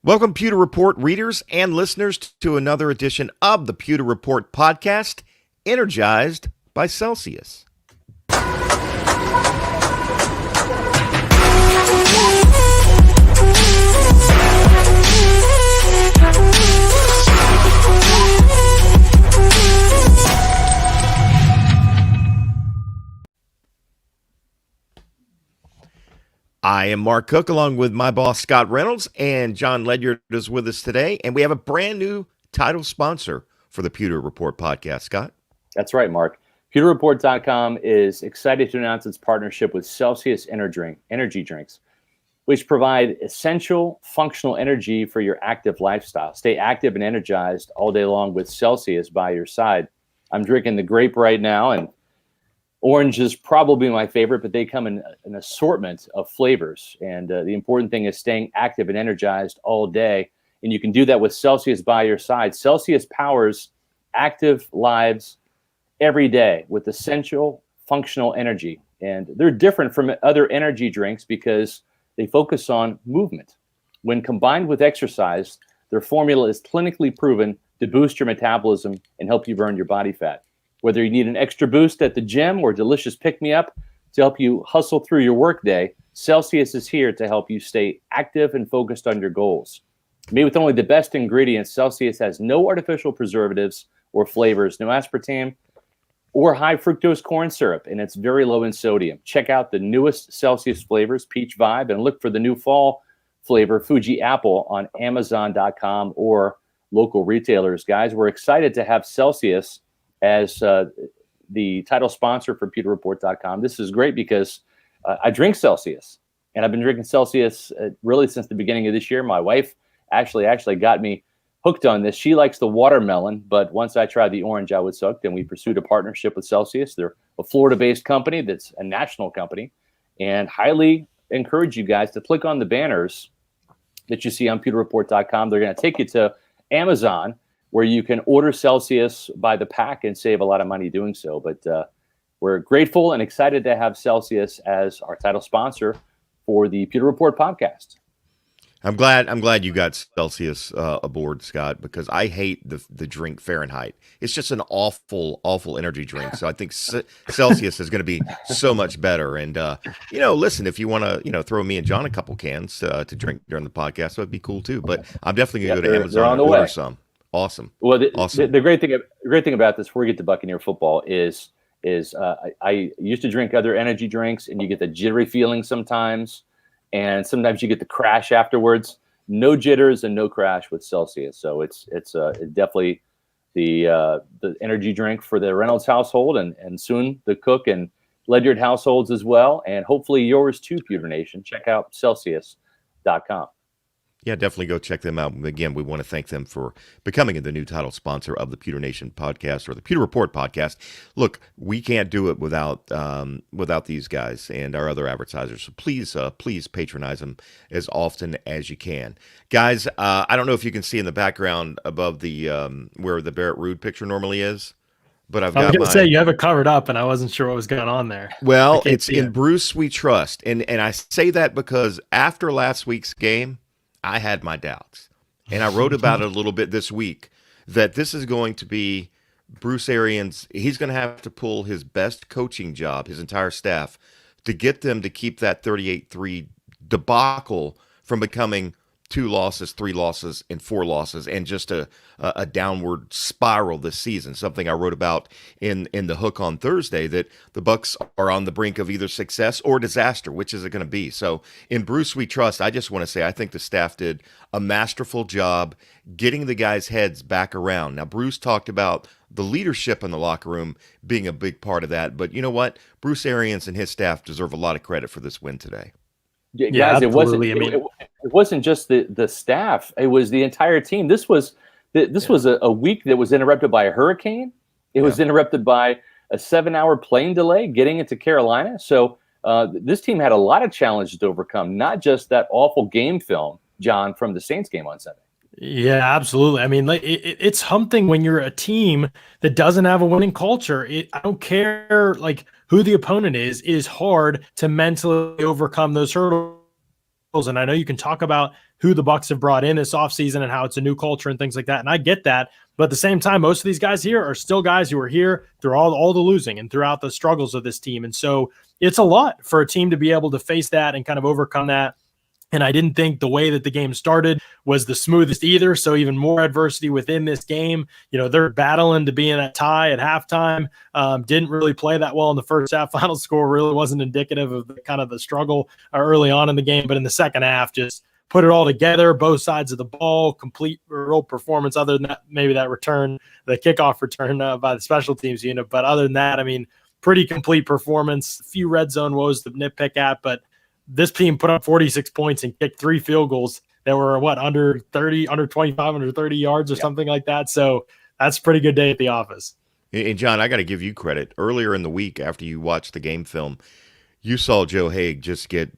Welcome, Pewter Report readers and listeners, to another edition of the Pewter Report podcast, energized by Celsius. I am Mark Cook, along with my boss, Scott Reynolds, and John Ledyard is with us today. And we have a brand new title sponsor for the Pewter Report podcast. Scott? That's right, Mark. PewterReport.com is excited to announce its partnership with Celsius energy drinks, which provide essential functional energy for your active lifestyle. Stay active and energized all day long with Celsius by your side. I'm drinking the grape right now, and orange is probably my favorite, but they come in an assortment of flavors. And the important thing is staying active and energized all day. And you can do that with Celsius by your side. Celsius powers active lives every day with essential functional energy. And they're different from other energy drinks because they focus on movement. When combined with exercise, their formula is clinically proven to boost your metabolism and help you burn your body fat. Whether you need an extra boost at the gym or delicious pick-me-up to help you hustle through your workday, Celsius is here to help you stay active and focused on your goals. Made with only the best ingredients, Celsius has no artificial preservatives or flavors, no aspartame or high fructose corn syrup, and it's very low in sodium. Check out the newest Celsius flavors, Peach Vibe, and look for the new fall flavor, Fuji Apple, on Amazon.com or local retailers. Guys, we're excited to have Celsius as the title sponsor for PewterReport.com. This is great because I drink Celsius, and I've been drinking Celsius really since the beginning of this year. My wife actually got me hooked on this. She likes the watermelon, but once I tried the orange, I was hooked, and we pursued a partnership with Celsius. They're a Florida-based company that's a national company, and highly encourage you guys to click on the banners that you see on PewterReport.com. They're going to take you to Amazon, where you can order Celsius by the pack and save a lot of money doing so. But we're grateful and excited to have Celsius as our title sponsor for the Pewter Report podcast. I'm glad you got Celsius aboard, Scott, because I hate the drink Fahrenheit. It's just an awful energy drink. So I think Celsius is going to be so much better. And listen, if you want to throw me and John a couple cans to drink during the podcast, that'd be cool too. But I'm definitely going to go to Amazon and order some. Awesome. Well, awesome. The great thing about this, before we get to Buccaneer football, is I used to drink other energy drinks, and you get the jittery feeling sometimes, and sometimes you get the crash afterwards. No jitters and no crash with Celsius. So it's definitely the energy drink for the Reynolds household, and soon the Cook and Ledyard households as well, and hopefully yours too, Pewter Nation. Check out Celsius.com. Yeah, definitely go check them out. Again, we want to thank them for becoming the new title sponsor of the Pewter Nation podcast, or the Pewter Report podcast. Look, we can't do it without these guys and our other advertisers. So please patronize them as often as you can. Guys, I don't know if you can see in the background above the where the Barrett Ruud picture normally is, but I was going to say you have it covered up, and I wasn't sure what was going on there. Well, it's in Bruce We Trust, and I say that because after last week's game, I had my doubts, and I wrote about it a little bit this week, that this is going to be Bruce Arians. He's going to have to pull his best coaching job, his entire staff, to get them to keep that 38-3 debacle from becoming 2 losses, 3 losses, and 4 losses, and just a downward spiral this season. Something I wrote about in the Hook on Thursday, that the Bucs are on the brink of either success or disaster. Which is it going to be? So in Bruce We Trust, I just want to say I think the staff did a masterful job getting the guys' heads back around. Now, Bruce talked about the leadership in the locker room being a big part of that, but you know what? Bruce Arians and his staff deserve a lot of credit for this win today. Yeah, guys, it wasn't just the staff; it was the entire team. This was a week that was interrupted by a hurricane. It was interrupted by a 7-hour plane delay getting into Carolina. So this team had a lot of challenges to overcome, not just that awful game film, John, from the Saints game on Sunday. Yeah, absolutely. I mean, it's something when you're a team that doesn't have a winning culture. I don't care who the opponent is. It is hard to mentally overcome those hurdles struggles. And I know you can talk about who the Bucs have brought in this offseason and how it's a new culture and things like that. And I get that. But at the same time, most of these guys here are still guys who are here through all the losing and throughout the struggles of this team. And so it's a lot for a team to be able to face that and kind of overcome that. And I didn't think the way that the game started was the smoothest either. So even more adversity within this game. They're battling to be in that tie at halftime. Didn't really play that well in the first half. Final score really wasn't indicative of the struggle early on in the game. But in the second half, just put it all together, both sides of the ball, complete real performance. Other than that, maybe that return, the kickoff return by the special teams unit. But other than that, I mean, pretty complete performance. A few red zone woes to nitpick at, but this team put up 46 points and kicked 3 field goals that were under 30, under 25, under 30 yards or something like that. So that's a pretty good day at the office. And John, I got to give you credit. Earlier in the week, after you watched the game film, you saw Joe Haeg just get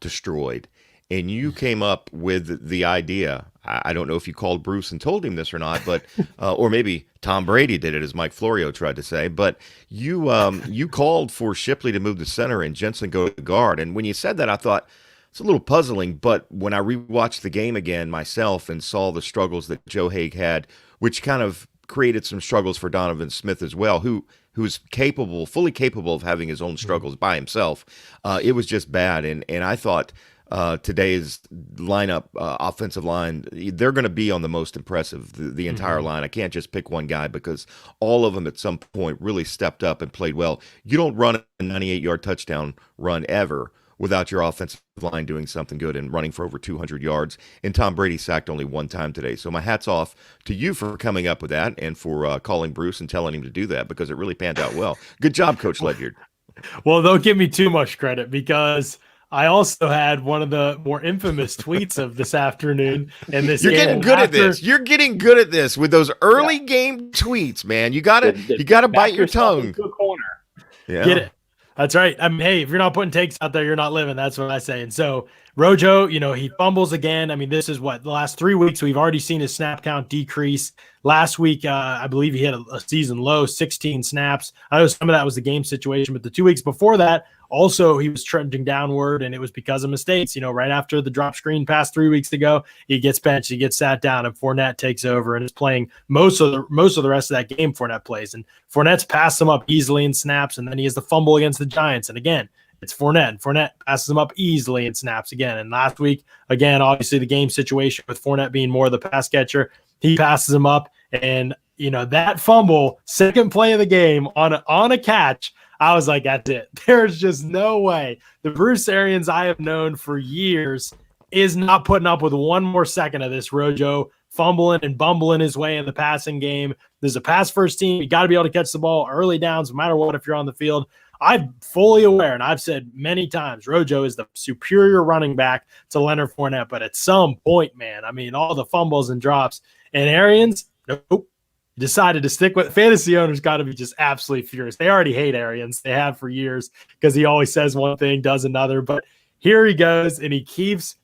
destroyed. And you came up with the idea. I don't know if you called Bruce and told him this or not, but or maybe Tom Brady did it, as Mike Florio tried to say. But you called for Shipley to move to center and Jensen go to guard. And when you said that, I thought it's a little puzzling. But when I rewatched the game again myself and saw the struggles that Joe Haeg had, which kind of created some struggles for Donovan Smith as well, who's fully capable of having his own struggles by himself, it was just bad. And I thought today's lineup, offensive line, they're going to be on the most impressive, the entire line. I can't just pick one guy because all of them at some point really stepped up and played well. You don't run a 98-yard touchdown run ever without your offensive line doing something good and running for over 200 yards. And Tom Brady sacked only one time today. So my hat's off to you for coming up with that and for calling Bruce and telling him to do that, because it really panned out well. Good job, Coach Ledyard. Well, don't give me too much credit, because I also had one of the more infamous tweets of this afternoon. And this You're getting good at this. You're getting good at this with those early game tweets, man. You gotta bite your tongue. Into a corner. Yeah. Get it. That's right. I mean, hey, if you're not putting takes out there, you're not living. That's what I say. And so RoJo, he fumbles again. I mean, this is the last 3 weeks we've already seen his snap count decrease. Last week, I believe he had a season low, 16 snaps. I know some of that was the game situation, but the 2 weeks before that, also, he was trending downward, and it was because of mistakes. Right after the drop screen pass 3 weeks ago, he gets benched, he gets sat down, and Fournette takes over and is playing most of the rest of that game. Fournette plays, and Fournette's passed him up easily in snaps, and then he has the fumble against the Giants, and again, it's Fournette. And Fournette passes him up easily in snaps again. And last week, again, obviously the game situation with Fournette being more of the pass catcher, he passes him up, and that fumble, second play of the game on a catch. I was like, that's it. There's just no way. The Bruce Arians I have known for years is not putting up with one more second of this RoJo fumbling and bumbling his way in the passing game. There's a pass-first team. You got to be able to catch the ball early downs, no matter what, if you're on the field. I'm fully aware, and I've said many times, RoJo is the superior running back to Leonard Fournette. But at some point, man, I mean, all the fumbles and drops. And Arians, nope. Decided to stick with fantasy owners. Got to be just absolutely furious. They already hate Arians. They have for years, because he always says one thing, does another. But here he goes, and he keeps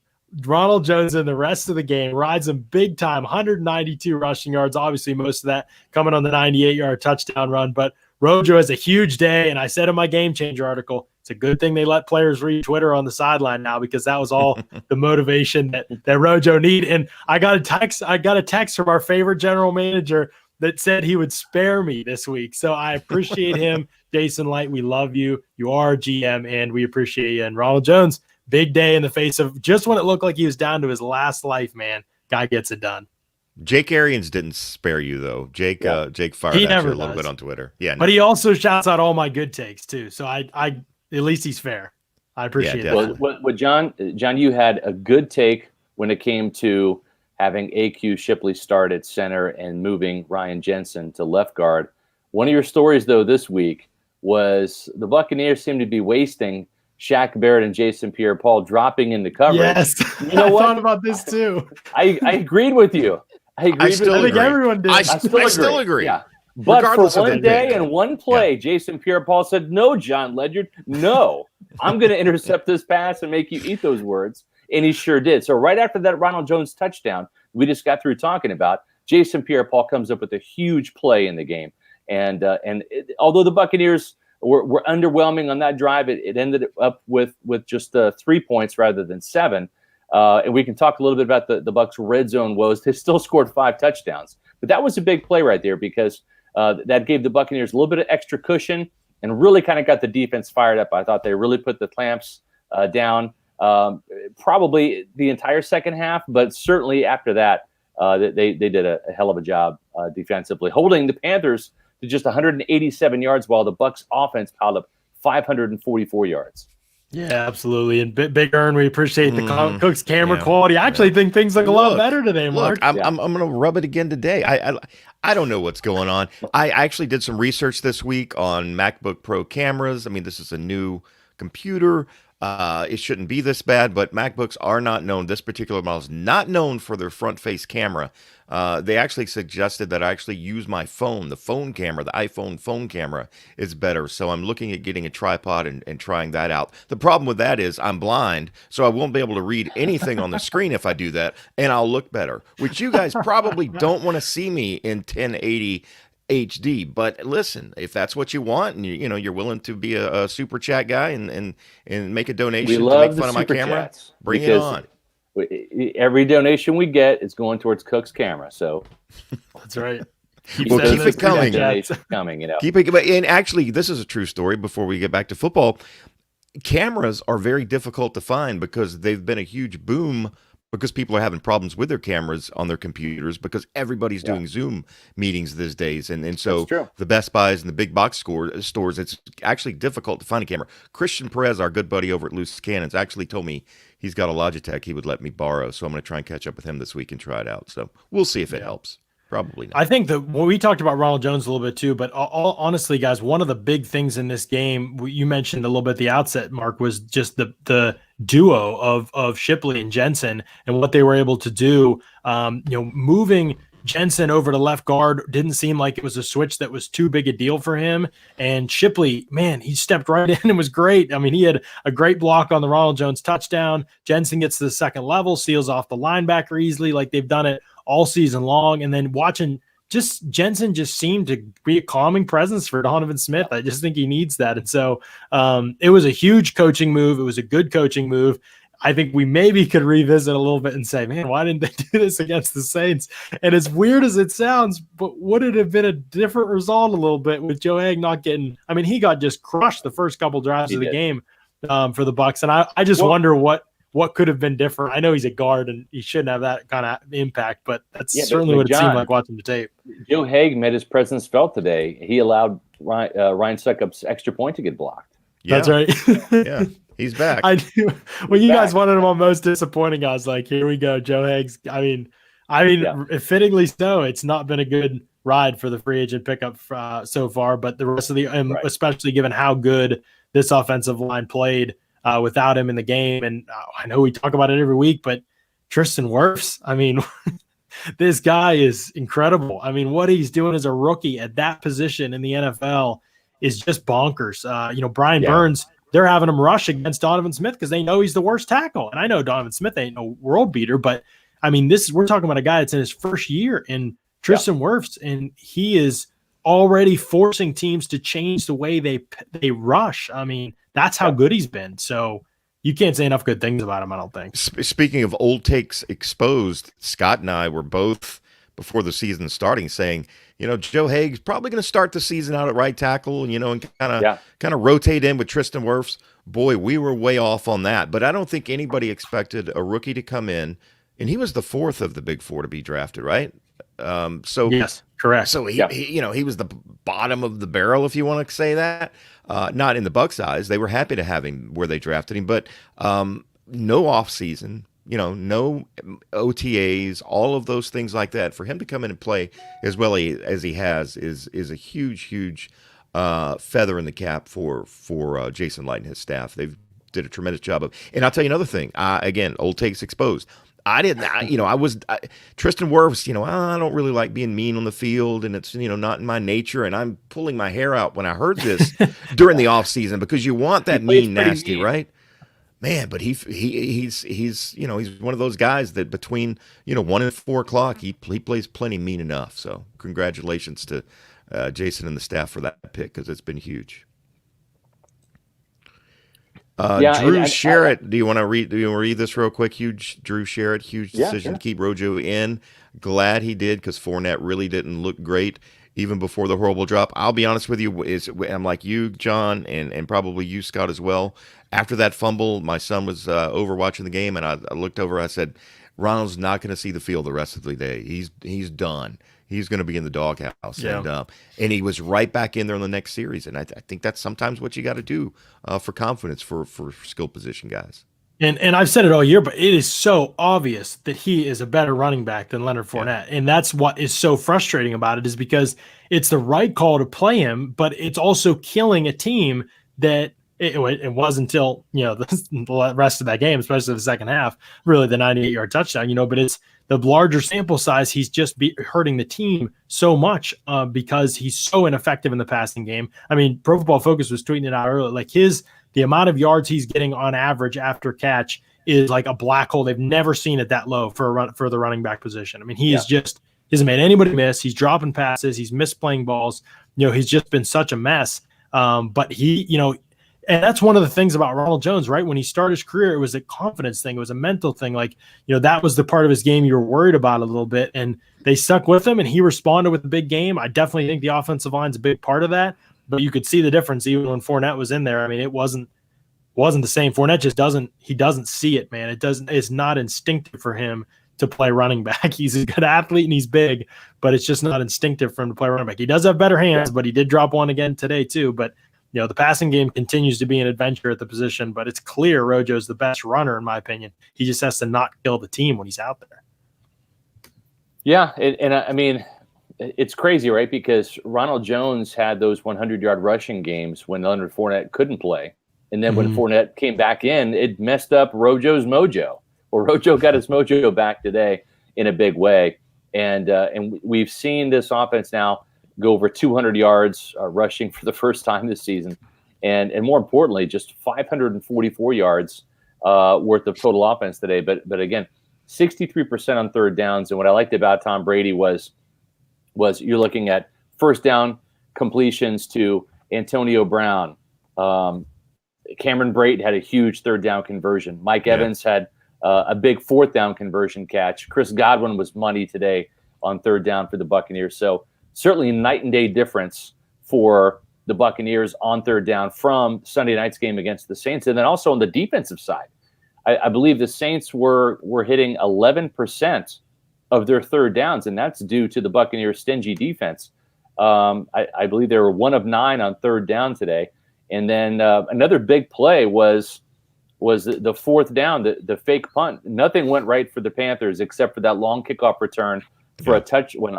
Ronald Jones in the rest of the game, rides him big time, 192 rushing yards. Obviously, most of that coming on the 98-yard touchdown run. But RoJo has a huge day, and I said in my Game Changer article, it's a good thing they let players read Twitter on the sideline now, because that was all the motivation that RoJo needed. And I got a text from our favorite general manager that said he would spare me this week. So I appreciate him. Jason Light, we love you. You are a GM, and we appreciate you. And Ronald Jones, big day in the face of just when it looked like he was down to his last life, man. Guy gets it done. Jake Arians didn't spare you, though. Jake fired at you a little bit on Twitter. Yeah, but he also shouts out all my good takes too. So I at least he's fair. I appreciate that. Well, John, you had a good take when it came to having AQ Shipley start at center and moving Ryan Jensen to left guard. One of your stories, though, this week was the Buccaneers seem to be wasting Shaq Barrett and Jason Pierre-Paul dropping into coverage. Yes, you know I what? thought about this too. I agreed with you. I think everyone did. I still agree. Yeah. But regardless for one of day and one play, Jason Pierre-Paul said, no, John Ledyard, no. I'm going to intercept this pass and make you eat those words. And he sure did. So right after that Ronald Jones touchdown we just got through talking about, Jason Pierre-Paul comes up with a huge play in the game. And although the Buccaneers were underwhelming on that drive, it ended up with just 3 points rather than 7. And we can talk a little bit about the Bucs red zone woes. They still scored 5 touchdowns, but that was a big play right there because that gave the Buccaneers a little bit of extra cushion and really kind of got the defense fired up. I thought they really put the clamps down, probably the entire second half, but certainly after that, they did a hell of a job defensively, holding the Panthers to just 187 yards while the Bucs offense piled up 544 yards. Yeah, absolutely. And Big Earn, we appreciate the Cook's camera quality. I actually think things look a lot better today, Mark. I'm going to rub it again today. I don't know what's going on. I actually did some research this week on MacBook Pro cameras. I mean, this is a new computer. It shouldn't be this bad, but MacBooks are not known. This particular model is not known for their front-face camera. They actually suggested that I actually use my phone. The phone camera, the iPhone phone camera is better. So I'm looking at getting a tripod and trying that out. The problem with that is I'm blind, so I won't be able to read anything on the screen if I do that, and I'll look better, which you guys probably don't want to see me in 1080 HD. But listen, if that's what you want, and you're willing to be a super chat guy and make a donation to make fun of my camera, bring it on. Every donation we get is going towards Cook's camera, so that's right. Keep it coming. Keep it. And actually, this is a true story. Before we get back to football, cameras are very difficult to find because they've been a huge boom. Because people are having problems with their cameras on their computers because everybody's doing Zoom meetings these days. And so the Best Buys and the big box stores, it's actually difficult to find a camera. Christian Perez, our good buddy over at Loose Cannons, actually told me he's got a Logitech he would let me borrow. So I'm going to try and catch up with him this week and try it out. So we'll see if it helps. Probably not. I think we talked about Ronald Jones a little bit too, but honestly, guys, one of the big things in this game, you mentioned a little bit at the outset, Mark, was just the duo of Shipley and Jensen and what they were able to do. Moving Jensen over to left guard didn't seem like it was a switch that was too big a deal for him. And Shipley, man, he stepped right in and was great. I mean, he had a great block on the Ronald Jones touchdown. Jensen gets to the second level, seals off the linebacker easily, like they've done it all season long. And then watching Jensen just seemed to be a calming presence for Donovan Smith. I just think he needs that. And so it was a huge coaching move. It was a good coaching move. I think we maybe could revisit a little bit and say, man, why didn't they do this against the Saints? And as weird as it sounds, but would it have been a different result a little bit with Joe Haeg not getting – I mean, he got just crushed the first couple drives of the game for the Bucs. And I just wonder what could have been different. I know he's a guard and he shouldn't have that kind of impact, but that's certainly what it seemed like watching the tape. Joe Haeg made his presence felt today. He allowed Ryan Succop's extra point to get blocked. Yeah. That's right. Yeah. He's back. I do. When you guys wanted him on most disappointing, I was like, here we go. Joe Haeg's. I mean, fittingly so. It's not been a good ride for the free agent pickup so far, but the rest of the, especially given how good this offensive line played without him in the game. And I know we talk about it every week, but Tristan Wirfs, I mean, this guy is incredible. I mean, what he's doing as a rookie at that position in the NFL is just bonkers. Brian Burns, they're having him rush against Donovan Smith because they know he's the worst tackle. And I know Donovan Smith ain't no world beater, but I mean, we're talking about a guy that's in his first year in Tristan Wirfs, and he is already forcing teams to change the way they rush. I mean, that's how good he's been. So you can't say enough good things about him, I don't think. Speaking of old takes exposed, Scott and I were both, before the season starting, saying, Joe Haeg's probably going to start the season out at right tackle, and kind of rotate in with Tristan Wirfs. Boy, we were way off on that. But I don't think anybody expected a rookie to come in, and he was the fourth of the big four to be drafted, right? Yes, correct. So he was the bottom of the barrel, if you want to say that. Not in the Bucs' eyes. They were happy to have him where they drafted him, but no off season. No OTAs, all of those things like that. For him to come in and play as well as he has is a huge feather in the cap for Jason Light and his staff. They've did a tremendous job of. And I'll tell you another thing. Again, old takes exposed. Tristan Wirfs, I don't really like being mean on the field, and it's, not in my nature, and I'm pulling my hair out when I heard this during the off season because you want that mean, nasty, right? Man, but he's one of those guys that between 1 and 4 o'clock he plays plenty mean enough. So congratulations to Jason and the staff for that pick because it's been huge. Drew Sherritt. Do you want to read this real quick? Drew Sherritt, huge decision to keep RoJo in. Glad he did, because Fournette really didn't look great even before the horrible drop. I'll be honest with you, I'm like you, John, and probably you, Scott, as well. After that fumble, my son was over watching the game, and I looked over. I said, Ronald's not going to see the field the rest of the day. He's done. He's going to be in the doghouse. Yeah. And he was right back in there in the next series. And I think that's sometimes what you got to do for confidence for skill position guys. And I've said it all year, but it is so obvious that he is a better running back than Leonard Fournette. Yeah. And that's what is so frustrating about it, is because it's the right call to play him, but it's also killing a team that it was until, the rest of that game, especially the second half, really the 98-yard touchdown, but it's the larger sample size. He's just hurting the team so much because he's so ineffective in the passing game. I mean, Pro Football Focus was tweeting it out earlier, like the amount of yards he's getting on average after catch is like a black hole. They've never seen it that low for the running back position. I mean, he hasn't made anybody miss. He's dropping passes. He's misplaying balls. He's just been such a mess. But and that's one of the things about Ronald Jones, right? When he started his career, it was a confidence thing. It was a mental thing. Like, that was the part of his game you were worried about a little bit. And they stuck with him, and he responded with a big game. I definitely think the offensive line's a big part of that. But you could see the difference even when Fournette was in there. I mean, it wasn't the same. Fournette just doesn't see it, man. It's not instinctive for him to play running back. He's a good athlete and he's big, but it's just not instinctive for him to play running back. He does have better hands, but he did drop one again today too. But the passing game continues to be an adventure at the position, but it's clear RoJo's the best runner, in my opinion. He just has to not kill the team when he's out there. Yeah, and I mean, it's crazy, right? Because Ronald Jones had those 100-yard rushing games when Leonard Fournette couldn't play. And then when Fournette came back in, it messed up RoJo's mojo. Well, RoJo got his mojo back today in a big way. And we've seen this offense now go over 200 yards rushing for the first time this season. And more importantly, just 544 yards worth of total offense today. But again, 63% on third downs. And what I liked about Tom Brady was you're looking at first down completions to Antonio Brown. Cameron Brate had a huge third down conversion. Mike Evans had a big fourth down conversion catch. Chris Godwin was money today on third down for the Buccaneers. So certainly a night and day difference for the Buccaneers on third down from Sunday night's game against the Saints. And then also on the defensive side, I believe the Saints were hitting 11% of their third downs, and that's due to the Buccaneers' stingy defense. I believe they were 1 of 9 on third down today. And then another big play was the fourth down, the fake punt. Nothing went right for the Panthers except for that long kickoff return for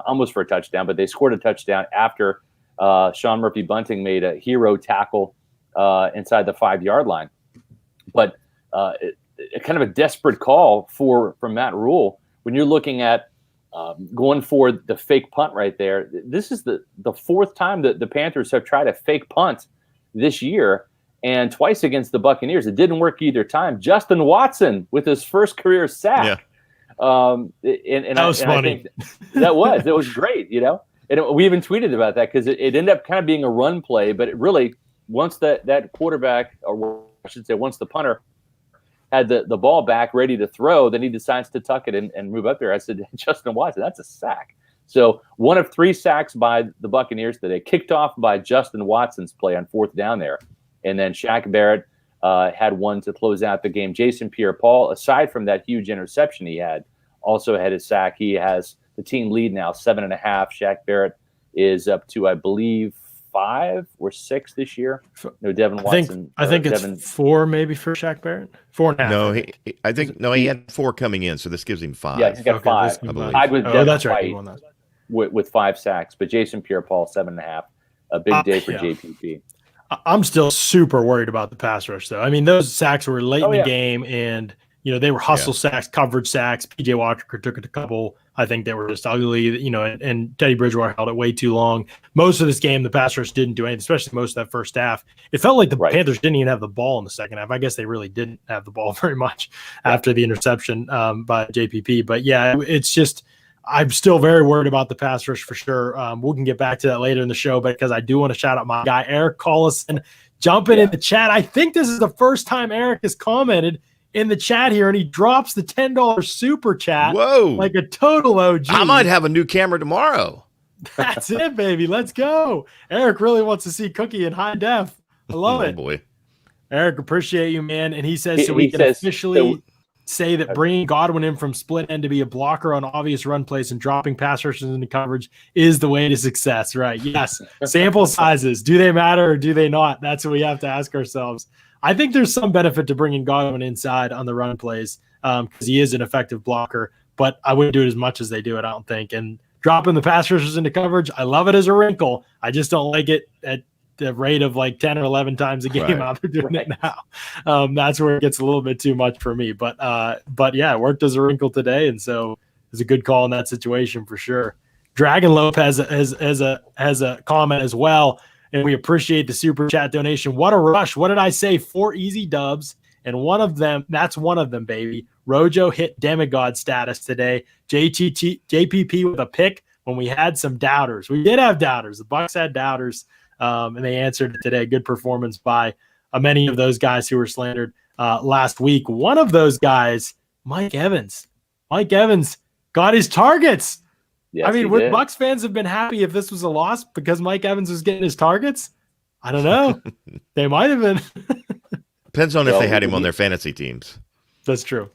almost for a touchdown, but they scored a touchdown after Sean Murphy-Bunting made a hero tackle inside the 5-yard line. But kind of a desperate call from Matt Rule when you're looking at going for the fake punt right there. This is the fourth time that the Panthers have tried a fake punt this year, and twice against the Buccaneers. It didn't work either time. Justin Watson with his first career sack. Yeah. And that was funny. It was great, And we even tweeted about that because it ended up kind of being a run play, but it really, once that quarterback, or I should say once the punter had the ball back ready to throw, then he decides to tuck it and move up there. I said, Justin Watson, that's a sack. So 1 of 3 sacks by the Buccaneers today, kicked off by Justin Watson's play on fourth down there. And then Shaq Barrett had one to close out the game. Jason Pierre-Paul, aside from that huge interception he had, also had his sack. He has the team lead now, 7.5. Shaq Barrett is up to, I believe, 5 or 6 this year. No, Devin Watson. I think it's 4 maybe for Shaq Barrett. 4.5. No, he had 4 coming in, so this gives him 5. Yeah, he's got 5. I believe. Tied with Devin that's right. White with 5 sacks, but Jason Pierre-Paul 7.5. A big day for JPP. I'm still super worried about the pass rush, though. I mean, those sacks were late in the game, and they were hustle sacks, coverage sacks. PJ Walker took a couple. I think they were just ugly, and Teddy Bridgewater held it way too long. Most of this game, the pass rush didn't do anything, especially most of that first half. It felt like the Panthers didn't even have the ball in the second half. I guess they really didn't have the ball very much after the interception by JPP. But yeah, it's just – I'm still very worried about the pass rush for sure. We can get back to that later in the show, but because I do want to shout out my guy, Eric Collison, jumping in the chat. I think this is the first time Eric has commented in the chat here, and he drops the $10 super chat. Whoa. Like a total OG. I might have a new camera tomorrow. That's it, baby. Let's go. Eric really wants to see Cookie in high def. I love it. Boy. Eric, appreciate you, man. And he says, we can officially say that bringing Godwin in from split end to be a blocker on obvious run plays and dropping pass rushers into coverage is the way to success, right? Yes. Sample sizes. Do they matter or do they not? That's what we have to ask ourselves. I think there's some benefit to bringing Godwin inside on the run plays because he is an effective blocker, but I wouldn't do it as much as they do it, I don't think. And dropping the pass rushers into coverage, I love it as a wrinkle. I just don't like it at the rate of like 10 or 11 times a game out there doing it now. That's where it gets a little bit too much for me. But yeah, it worked as a wrinkle today, and so it's a good call in that situation for sure. Dragon Lopez has a comment as well, and we appreciate the super chat donation. What a rush. What did I say? 4 easy dubs, and one of them, that's one of them, baby. RoJo hit demigod status today. JPP with a pick when we had some doubters. We did have doubters. The Bucs had doubters, and they answered it today. Good performance by many of those guys who were slandered last week. One of those guys, Mike Evans. Mike Evans got his targets. Yes, I mean, would Bucs fans have been happy if this was a loss because Mike Evans was getting his targets? I don't know. They might have been. Depends on if they had him on their fantasy teams. That's true.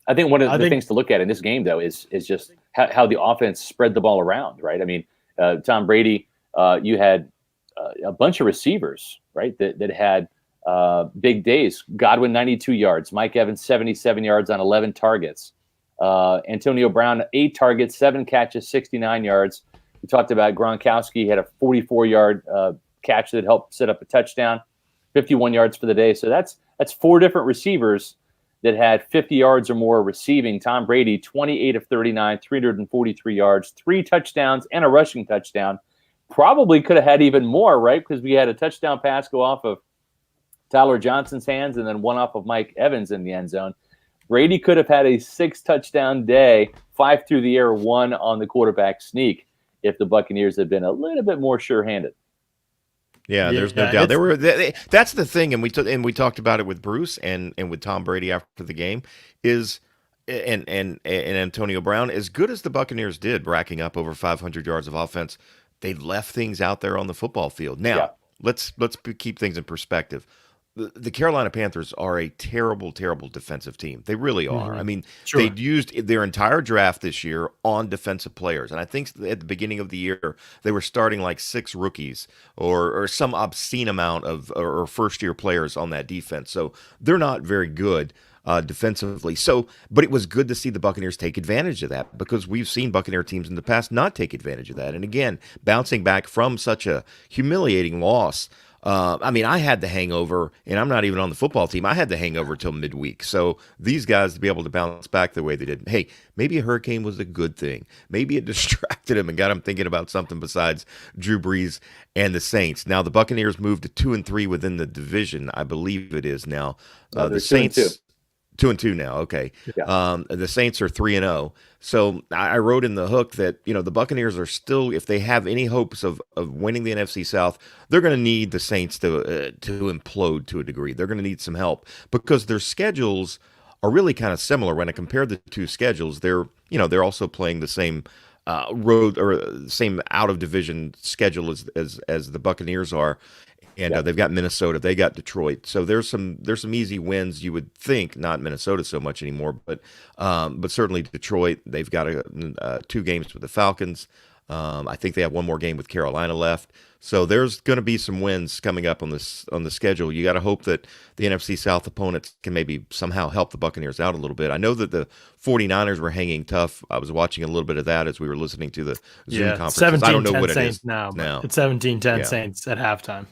I think one of the things to look at in this game, though, is just how the offense spread the ball around, right? I mean, Tom Brady, you had a bunch of receivers, right, that had big days. Godwin, 92 yards. Mike Evans, 77 yards on 11 targets. Antonio Brown, 8 targets, 7 catches, 69 yards. We talked about Gronkowski had a 44-yard catch that helped set up a touchdown, 51 yards for the day. So that's 4 different receivers that had 50 yards or more receiving. Tom Brady, 28 of 39, 343 yards, 3 touchdowns, and a rushing touchdown. Probably could have had even more, right? Because we had a touchdown pass go off of Tyler Johnson's hands and then one off of Mike Evans in the end zone. Brady could have had a 6-touchdown day, 5 through the air, 1 on the quarterback sneak if the Buccaneers had been a little bit more sure-handed. Yeah, there's no doubt. That's the thing, and we talked about it with Bruce and with Tom Brady after the game is and Antonio Brown. As good as the Buccaneers did, racking up over 500 yards of offense, they left things out there on the football field. Now, let's keep things in perspective. The Carolina Panthers are a terrible, terrible defensive team. They really are. Mm-hmm. I mean, they'd used their entire draft this year on defensive players. And I think at the beginning of the year, they were starting like 6 rookies or some obscene amount of or first-year players on that defense. So they're not very good defensively. But it was good to see the Buccaneers take advantage of that because we've seen Buccaneer teams in the past not take advantage of that. And again, bouncing back from such a humiliating loss, I mean, I had the hangover, and I'm not even on the football team. I had the hangover till midweek. So these guys to be able to bounce back the way they did, hey, maybe a hurricane was a good thing. Maybe it distracted him and got him thinking about something besides Drew Brees and the Saints. Now the Buccaneers moved to 2-3 within the division, I believe it is now. The Saints 2-2 now. Okay. Yeah. The Saints are 3-0. So I wrote in the hook that, the Buccaneers are still, if they have any hopes of winning the NFC South, they're going to need the Saints to implode to a degree. They're going to need some help because their schedules are really kind of similar. When I compare the 2 schedules, they're also playing the same road or same out of division schedule as the Buccaneers are. And they've got Minnesota, they got Detroit, so there's some easy wins. You would think, not Minnesota so much anymore, but certainly Detroit. They've got 2 games with the Falcons. I think they have 1 more game with Carolina left. So there's going to be some wins coming up on the schedule. You got to hope that the NFC South opponents can maybe somehow help the Buccaneers out a little bit. I know that the 49ers were hanging tough. I was watching a little bit of that as we were listening to the Zoom conference. I don't know what it Saints is now. It's 17-10 Saints at halftime.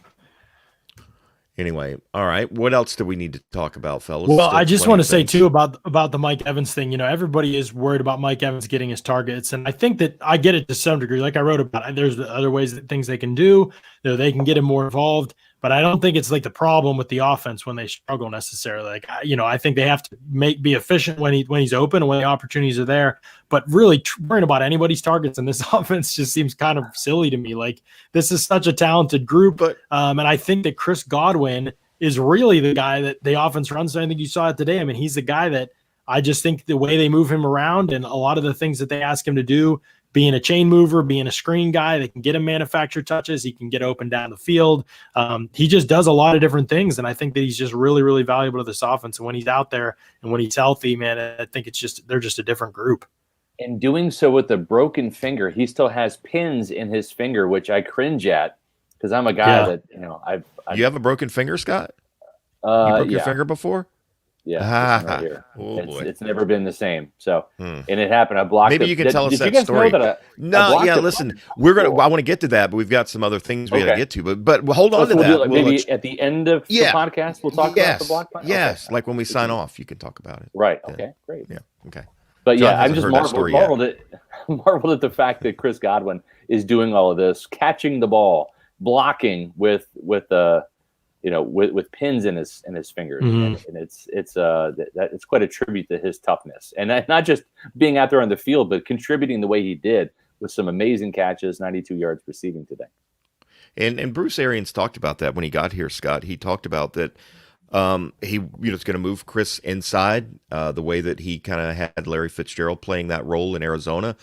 Anyway, all right. What else do we need to talk about, fellas? Well, I just want to say too about the Mike Evans thing. Everybody is worried about Mike Evans getting his targets, and I think that I get it to some degree. Like I wrote about, there's other ways that things they can do. They can get him more involved, but I don't think it's like the problem with the offense when they struggle necessarily. Like, I think they have to be efficient when he's open and when the opportunities are there. But really worrying about anybody's targets in this offense just seems kind of silly to me. Like, this is such a talented group, and I think that Chris Godwin is really the guy that the offense runs. I think you saw it today. I mean, he's the guy that I just think the way they move him around and a lot of the things that they ask him to do, being a chain mover, being a screen guy, they can get him manufactured touches. He can get open down the field. He just does a lot of different things. And I think that he's just really, really valuable to this offense. And when he's out there and when he's healthy, man, I think they're just a different group. In doing so with a broken finger, he still has pins in his finger, which I cringe at because I'm a guy that, I've you have a broken finger, Scott? You broke your finger before? Yeah, right here. It's never been the same. So, and it happened. I blocked. Maybe you can tell us that story. Listen, I want to get to that, but we've got some other things we got to get to. But hold on to that. Maybe at the end of the podcast, we'll talk about the block punt. Yes, like when we sign off, you can talk about it. Right. Okay. Great. Yeah. Okay. But John, I'm just marveled at the fact that Chris Godwin is doing all of this, catching the ball, blocking with pins in his fingers, and it's quite a tribute to his toughness, and not just being out there on the field, but contributing the way he did with some amazing catches, 92 yards receiving today. And Bruce Arians talked about that when he got here, Scott. He talked about that he is going to move Chris inside the way that he kind of had Larry Fitzgerald playing that role in Arizona,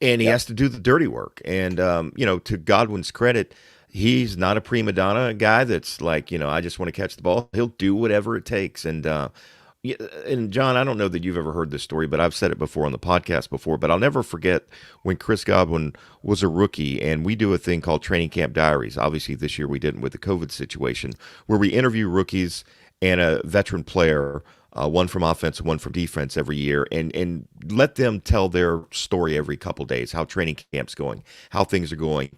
and he has to do the dirty work. And to Godwin's credit, he's not a prima donna guy that's like, I just want to catch the ball. He'll do whatever it takes. And John, I don't know that you've ever heard this story, but I've said it before on the podcast before, but I'll never forget when Chris Godwin was a rookie, and we do a thing called Training Camp Diaries. Obviously this year we didn't with the COVID situation, where we interview rookies and a veteran player, one from offense, one from defense every year, and let them tell their story every couple days, how training camp's going, how things are going.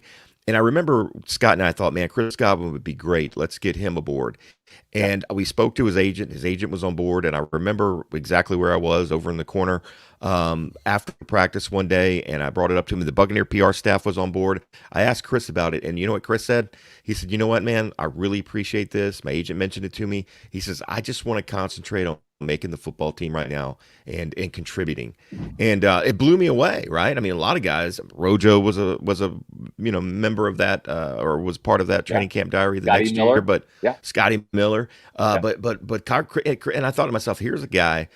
And I remember Scott and I thought, man, Chris Godwin would be great. Let's get him aboard. And we spoke to his agent. His agent was on board. And I remember exactly where I was over in the corner after practice one day. And I brought it up to him. The Buccaneer PR staff was on board. I asked Chris about it. And you know what Chris said? He said, you know what, man, I really appreciate this. My agent mentioned it to me. He says, I just want to concentrate on making the football team right now and contributing. And it blew me away, right? I mean, a lot of guys, RoJo was a member of that or was part of that training camp diary next year, but Scotty Miller. But and I thought to myself, here's a guy.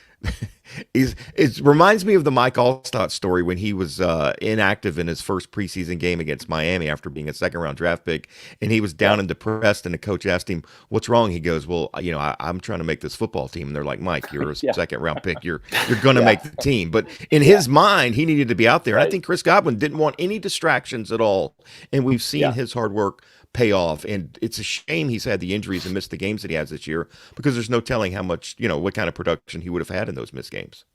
It reminds me of the Mike Allstott story when he was inactive in his first preseason game against Miami after being a second-round draft pick, and he was down and depressed, and the coach asked him, what's wrong? He goes, well, I'm trying to make this football team. And they're like, Mike, you're a second-round pick. You're going to make the team. But in his mind, he needed to be out there. And I think Chris Godwin didn't want any distractions at all, and we've seen his hard work pay off. And it's a shame he's had the injuries and missed the games that he has this year, because there's no telling how much, what kind of production he would have had in those missed games.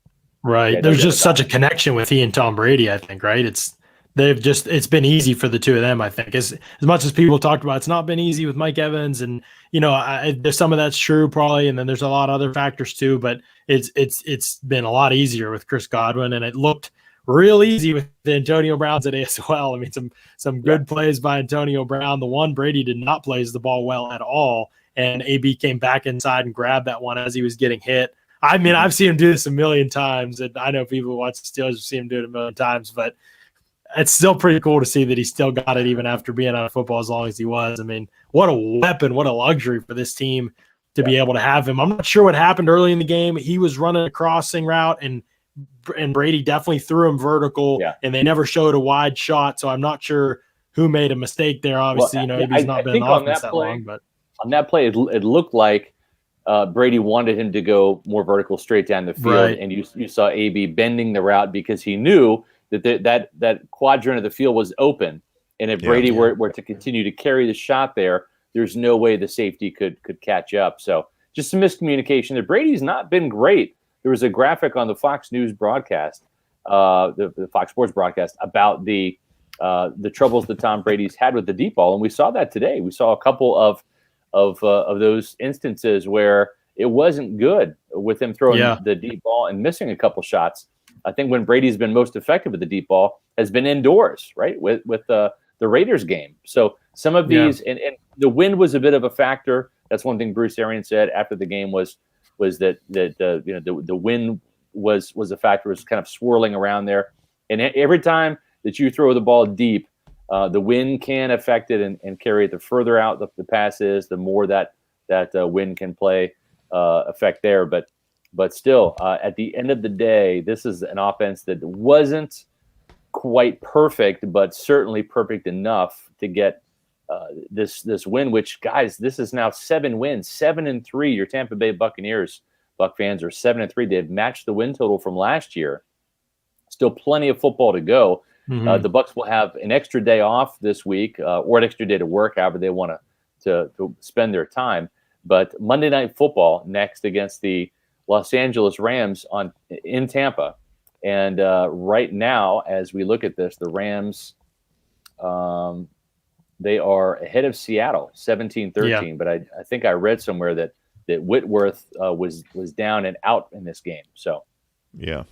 Right. Yeah, there's just such a connection with he and Tom Brady, I think, right? It's been easy for the two of them, I think. As much as people talked about, it's not been easy with Mike Evans, and there's some of that's true probably, and then there's a lot of other factors too, but it's been a lot easier with Chris Godwin, and it looked real easy with Antonio Brown today as well. I mean, some good plays by Antonio Brown. The one Brady did not plays the ball well at all, and AB came back inside and grabbed that one as he was getting hit. I mean, I've seen him do this a million times, and I know people who watch the Steelers have seen him do it a million times, but it's still pretty cool to see that he still got it even after being out of football as long as he was. I mean, what a weapon, what a luxury for this team to be able to have him. I'm not sure what happened early in the game. He was running a crossing route, and Brady definitely threw him vertical, and they never showed a wide shot, so I'm not sure who made a mistake there. Obviously, AB's not been in the offense that long. But on that play, it looked like Brady wanted him to go more vertical straight down the field, and you saw AB bending the route because he knew that quadrant of the field was open, and if Brady were to continue to carry the shot there's no way the safety could catch up. So just some miscommunication there. Brady's not been great. There was a graphic on the Fox News broadcast, the Fox Sports broadcast, about the troubles that Tom Brady's had with the deep ball, and we saw that today. We saw a couple of those instances where it wasn't good with him throwing the deep ball and missing a couple shots. I think when Brady's been most effective with the deep ball has been indoors, right? With the the Raiders game. So some of these, and the wind was a bit of a factor. That's one thing Bruce Arians said after the game was that the wind was a factor, was kind of swirling around there. And every time that you throw the ball deep, the wind can affect it and carry it. The further out the pass is, the more that wind can play effect there. But still, at the end of the day, this is an offense that wasn't quite perfect, but certainly perfect enough to get this win. Which, guys, this is now 7 wins, 7-3. Your Tampa Bay Buccaneers, Buc fans, are 7-3. They've matched the win total from last year. Still plenty of football to go. The Bucs will have an extra day off this week, or an extra day to work, however they want to spend their time. But Monday Night Football next against the Los Angeles Rams in Tampa. And right now, as we look at this, the Rams, they are ahead of Seattle, 17-13. Yeah. But I think I read somewhere that Whitworth was down and out in this game. So, yeah,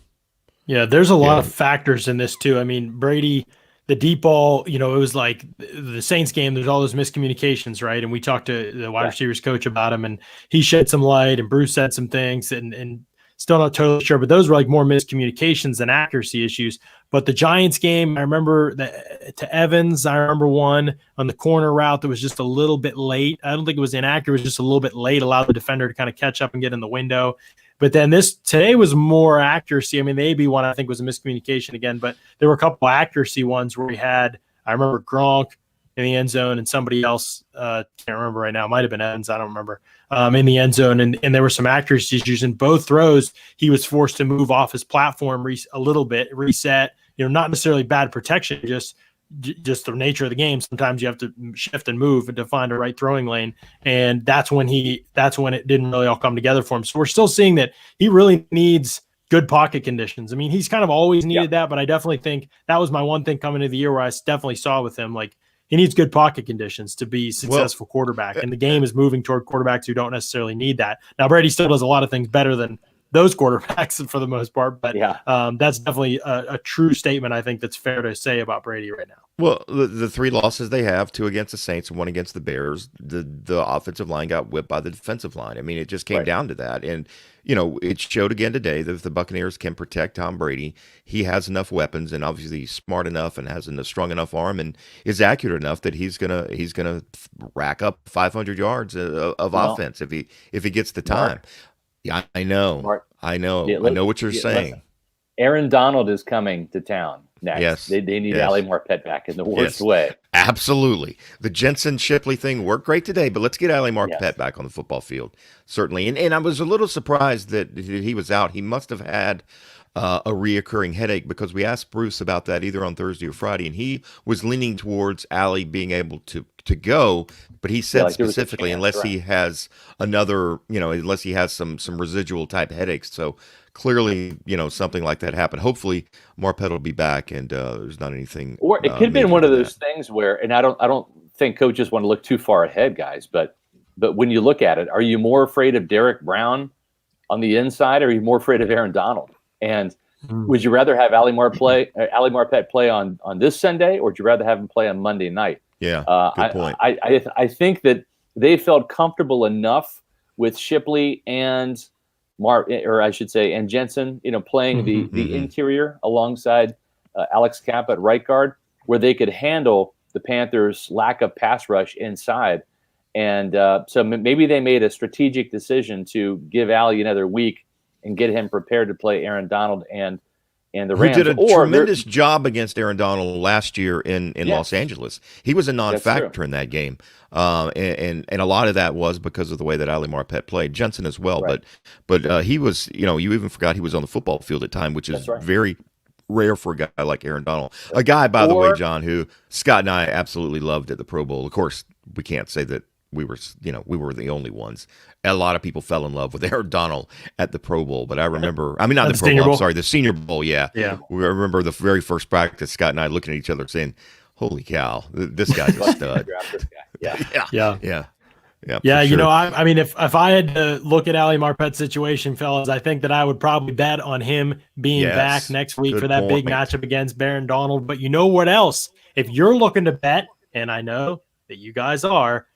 there's a lot of factors in this too. I mean, Brady, the deep ball, it was like the Saints game. There's all those miscommunications, right? And we talked to the wide receivers coach about him, and he shed some light, and Bruce said some things, and still not totally sure, but those were like more miscommunications than accuracy issues. But the Giants game, I remember to Evans, I remember one on the corner route that was just a little bit late. I don't think it was inaccurate. It was just a little bit late, allowed the defender to kind of catch up and get in the window. But then today was more accuracy. I mean, the AB one, I think, was a miscommunication again, but there were a couple of accuracy ones where we had, I remember Gronk in the end zone and somebody else, can't remember right now, it might have been Evans, I don't remember, in the end zone. And there were some accuracy issues in both throws. He was forced to move off his platform a little bit, reset, not necessarily bad protection, just the nature of the game. Sometimes you have to shift and move to find a right throwing lane. And that's when it didn't really all come together for him. So we're still seeing that he really needs good pocket conditions. I mean, he's kind of always needed that, but I definitely think that was my one thing coming into the year where I definitely saw with him, like, he needs good pocket conditions to be a successful quarterback. And the game is moving toward quarterbacks who don't necessarily need that. Now, Brady still does a lot of things better than those quarterbacks for the most part, but that's definitely a true statement, I think, that's fair to say about Brady right now. Well, the 3 losses they have, 2 against the Saints and 1 against the Bears, the offensive line got whipped by the defensive line. I mean, it just came down to that. And, it showed again today that if the Buccaneers can protect Tom Brady, he has enough weapons, and obviously he's smart enough and has a strong enough arm and is accurate enough that he's gonna rack up 500 yards of offense if he gets the time. Yeah, I know. Mark, I know what you're saying. Aaron Donald is coming to town next. Yes. They need Ali Marpet back in the worst way. Absolutely. The Jensen Shipley thing worked great today, but let's get Ali Marpet back on the football field, certainly. And I was a little surprised that he was out. He must have had a reoccurring headache, because we asked Bruce about that either on Thursday or Friday, and he was leaning towards Ali being able to go, but he said specifically unless he has another, unless he has some residual type headaches. So clearly, something like that happened. Hopefully Marpet will be back and there's not anything. Or it could have been one of those things where, and I don't think coaches want to look too far ahead, guys, but when you look at it, are you more afraid of Derek Brown on the inside, or are you more afraid of Aaron Donald? And would you rather have Ali Marpet play on this Sunday, or would you rather have him play on Monday night? Yeah, good point. I think that they felt comfortable enough with Shipley and and Jensen, playing the interior alongside Alex Kappa at right guard, where they could handle the Panthers' lack of pass rush inside. And so maybe they made a strategic decision to give Ali another week and get him prepared to play Aaron Donald and the Rams. Who did a tremendous job against Aaron Donald last year in Los Angeles. He was a non-factor in that game. And a lot of that was because of the way that Ali Marpet played. Jensen as well. Right. But he was, you even forgot he was on the football field at time, which is very rare for a guy like Aaron Donald. A guy, by the way, John, who Scott and I absolutely loved at the Pro Bowl. Of course, we can't say that we were the only ones. A lot of people fell in love with Aaron Donald at the Pro Bowl, but I remember, not the Pro Bowl, I'm sorry, the Senior Bowl, yeah. I remember the very first practice, Scott and I looking at each other saying, holy cow, this guy's a stud. Yeah. Yeah, for sure. I mean, if I had to look at Ali Marpet's situation, fellas, I think that I would probably bet on him being back Yes. next week Good for that big point. matchup against Baron Donald. But you know what else? If you're looking to bet, and I know that you guys are,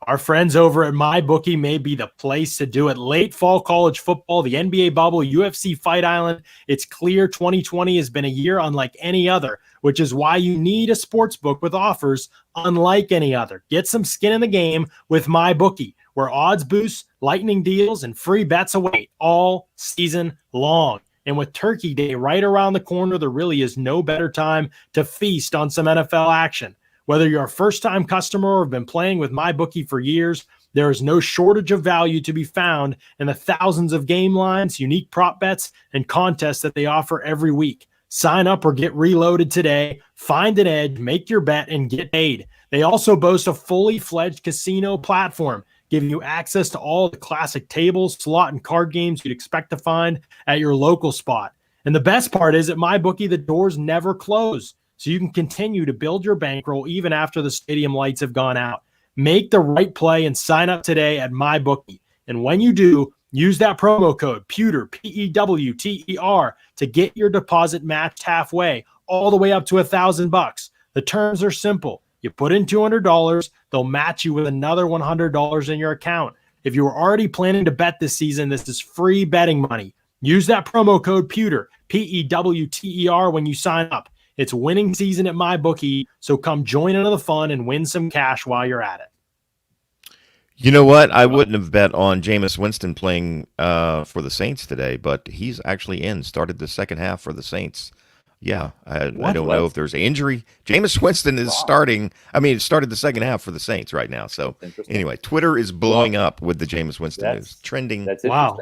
our friends over at MyBookie may be the place to do it. Late fall college football, the NBA bubble, UFC Fight Island. It's clear 2020 has been a year unlike any other, which is why you need a sports book with offers unlike any other. Get some skin in the game with MyBookie, where odds boosts, lightning deals, and free bets await all season long. And with Turkey Day right around the corner, there really is no better time to feast on some NFL action. Whether you're a first-time customer or have been playing with MyBookie for years, there is no shortage of value to be found in the thousands of game lines, unique prop bets, and contests that they offer every week. Sign up or get reloaded today. Find an edge, make your bet, and get paid. They also boast a fully fledged casino platform, giving you access to all the classic tables, slot, and card games you'd expect to find at your local spot. And the best part is at MyBookie, the doors never close, so you can continue to build your bankroll even after the stadium lights have gone out. Make the right play and sign up today at MyBookie. And when you do, use that promo code PEWTER, PEWTER, to get your deposit matched halfway, all the way up to $1,000. The terms are simple. You put in $200, they'll match you with another $100 in your account. If you were already planning to bet this season, this is free betting money. Use that promo code PEWTER, PEWTER, when you sign up. It's winning season at MyBookie, so come join into the fun and win some cash while you're at it. You know what? I wouldn't have bet on Jameis Winston playing for the Saints today, but he's actually started the second half for the Saints. Yeah, I don't know if there's an injury. Jameis Winston is starting. I mean, it started the second half for the Saints right now. So anyway, Twitter is blowing up with the Jameis Winston news. Trending. That's wow.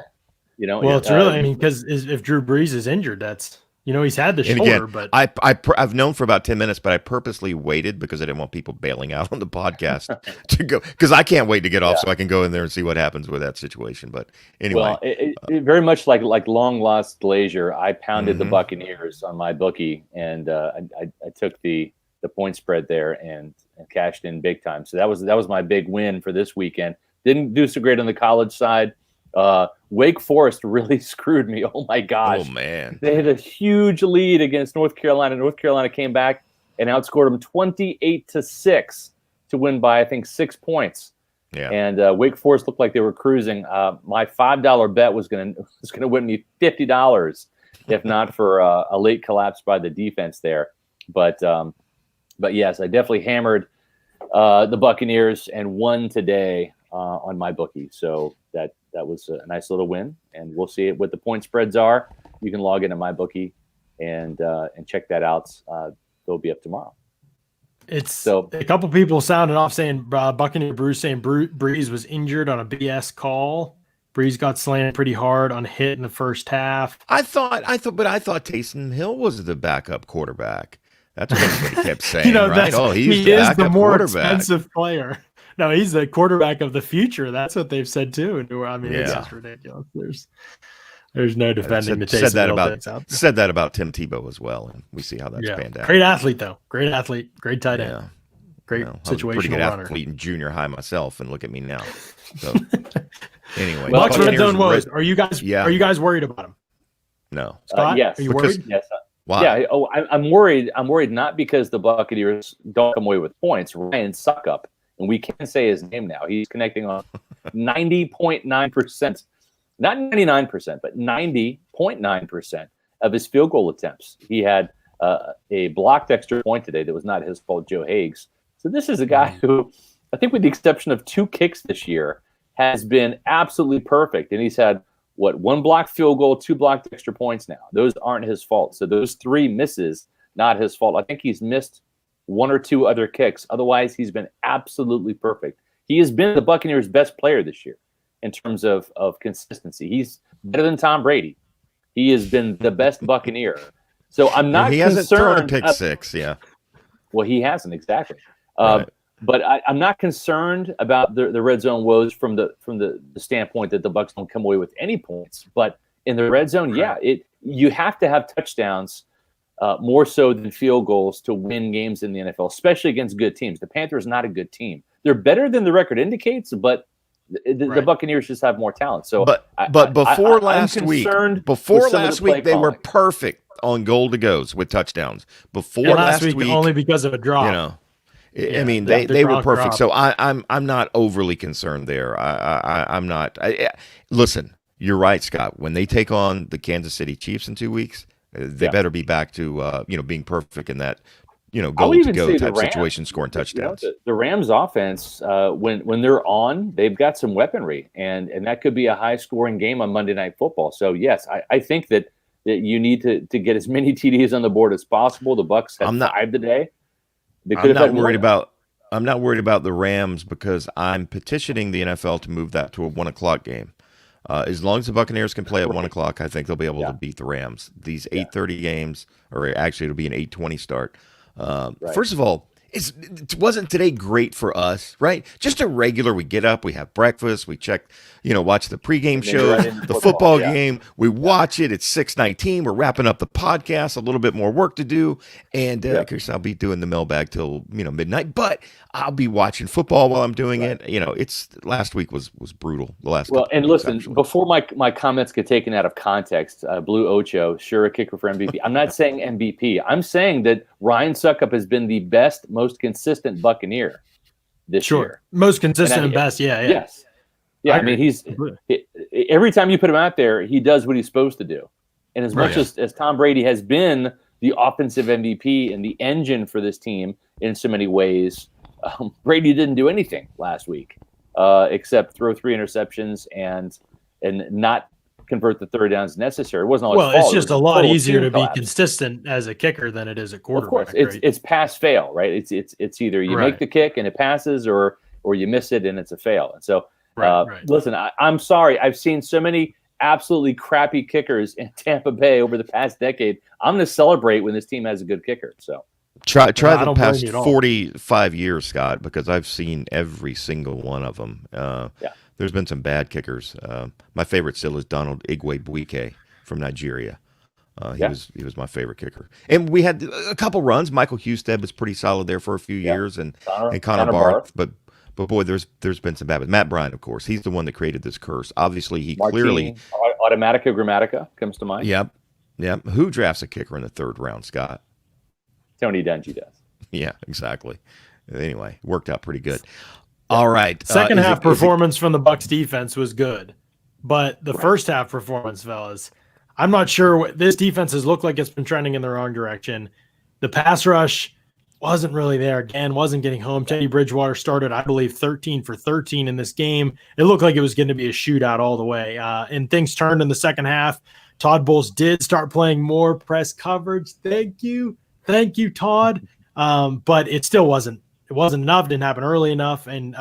Well, it's really, I mean, because if Drew Brees is injured, that's, he's had the shoulder, but I've known for about 10 minutes, but I purposely waited because I didn't want people bailing out on the podcast to go, because I can't wait to get off so I can go in there and see what happens with that situation. But anyway, well, it very much like long lost Glazier. I pounded the Buccaneers on MyBookie, and I took the point spread there and cashed in big time. So that was my big win for this weekend. Didn't do so great on the college side. Wake Forest really screwed me. Oh my gosh. Oh man. They had a huge lead against North Carolina. North Carolina came back and outscored them 28-6 to win by, I think, 6 points. Yeah. And Wake Forest looked like they were cruising. My $5 bet was going to win me $50 if not for a late collapse by the defense there. But yes, I definitely hammered the Buccaneers and won today on MyBookie. So that was a nice little win, and we'll see what the point spreads are. You can log into MyBookie and check that out. They'll be up tomorrow. It's a couple people sounding off saying Buccaneer Bruce saying Breeze was injured on a BS call. Breeze got slammed pretty hard on a hit in the first half. I thought Taysom Hill was the backup quarterback. That's what everybody kept saying, right? He is the more expensive player. No, he's the quarterback of the future. That's what they've said too. I mean, it's just ridiculous. There's no defending the Taysom. Said that about Tim Tebow as well, and we see how that's panned out. Great athlete, though. Great athlete. Great tight end. Yeah. Great situational runner. I was a pretty good athlete in junior high myself, and look at me now. So anyway, Bucs red zone woes. Are you guys worried about him? No. Scott, yes. Are you worried? Yes. Why? Yeah. Oh, I'm worried. I'm worried not because the Buccaneers don't come away with points. Ryan Suckup. And we can't say his name now. He's connecting on 90.9%, not 99%, but 90.9% of his field goal attempts. He had a blocked extra point today that was not his fault, Joe Hagues. So this is a guy who, I think with the exception of 2 kicks this year, has been absolutely perfect. And he's had, 1 blocked field goal, 2 blocked extra points now. Those aren't his fault. So those 3 misses, not his fault. I think he's missed 1 or 2 other kicks. Otherwise, he's been absolutely perfect. He has been the Buccaneers' best player this year in terms of consistency. He's better than Tom Brady. He has been the best Buccaneer. So I'm not concerned. He hasn't thrown a pick 6, yeah. Well, he hasn't, exactly. Right. But I'm not concerned about the red zone woes from the standpoint that the Bucs don't come away with any points. But in the red zone, you have to have touchdowns more so than field goals to win games in the NFL, especially against good teams. The Panthers not a good team. they're better than the record indicates, but the Buccaneers just have more talent. So, but before last week, they were calling. perfect on goal to goes with touchdowns. Before last week, only because of a drop. You know, I mean, they were perfect. So I'm not overly concerned there. I'm not. Listen, you're right, Scott. When they take on the Kansas City Chiefs in 2 weeks, they better be back to being perfect in that goal to go type situation, scoring touchdowns. The Rams offense, when they're on, they've got some weaponry, and that could be a high scoring game on Monday Night Football. So yes, I think that you need to get as many TDs on the board as possible. The Bucs had 5 today. I'm not worried about the Rams because I'm petitioning the NFL to move that to a 1 o'clock game. As long as the Buccaneers can play at 1 o'clock, I think they'll be able to beat the Rams. These 8:30 games, or actually it'll be an 8:20 start. First of all, wasn't today great for us, right? Just a regular, we get up, we have breakfast, we check, watch the pregame show, the football game, we watch it, it's 6:19, we're wrapping up the podcast, a little bit more work to do, and of course I'll be doing the mailbag till, midnight, but I'll be watching football while I'm doing it. It's last week was brutal. The last and listen, before my comments get taken out of context, Blue Ocho, sure a kicker for MVP. I'm not saying MVP. I'm saying that Ryan Suckup has been the best, most consistent Buccaneer this year. Most consistent and best, Yes. Yeah, I mean, he's every time you put him out there, he does what he's supposed to do. And as much as Tom Brady has been the offensive MVP and the engine for this team in so many ways, Brady didn't do anything last week except throw 3 interceptions and not convert the third downs necessary. It wasn't all his fault. It's just a lot easier to be consistent as a kicker than it is a quarterback. Of course, it's pass fail, right? It's either you make the kick and it passes, or you miss it and it's a fail. And so, listen, I'm sorry, I've seen so many absolutely crappy kickers in Tampa Bay over the past decade. I'm going to celebrate when this team has a good kicker. So. Try the past 45 years, Scott, because I've seen every single one of them. There's been some bad kickers. My favorite still is Donald Igwe from Nigeria. He was my favorite kicker. And we had a couple runs. Michael Husted was pretty solid there for a few years, and Connor Barth. But boy, there's been some bad ones. Matt Bryant, of course, he's the one that created this curse. Obviously, he clearly Automatica Grammatica comes to mind. Yep. Who drafts a kicker in the 3rd round, Scott? Tony Dungy does. Yeah, exactly. Anyway, worked out pretty good. All right. Second half performance from the Bucs defense was good, but the first half performance, fellas, I'm not sure what this defense has looked like. It's been trending in the wrong direction. The pass rush wasn't really there. Again, wasn't getting home. Teddy Bridgewater started, I believe, 13 for 13 in this game. It looked like it was going to be a shootout all the way. And things turned in the second half. Todd Bowles did start playing more press coverage. Thank you, Todd. But it still wasn't. It wasn't enough. Didn't happen early enough, and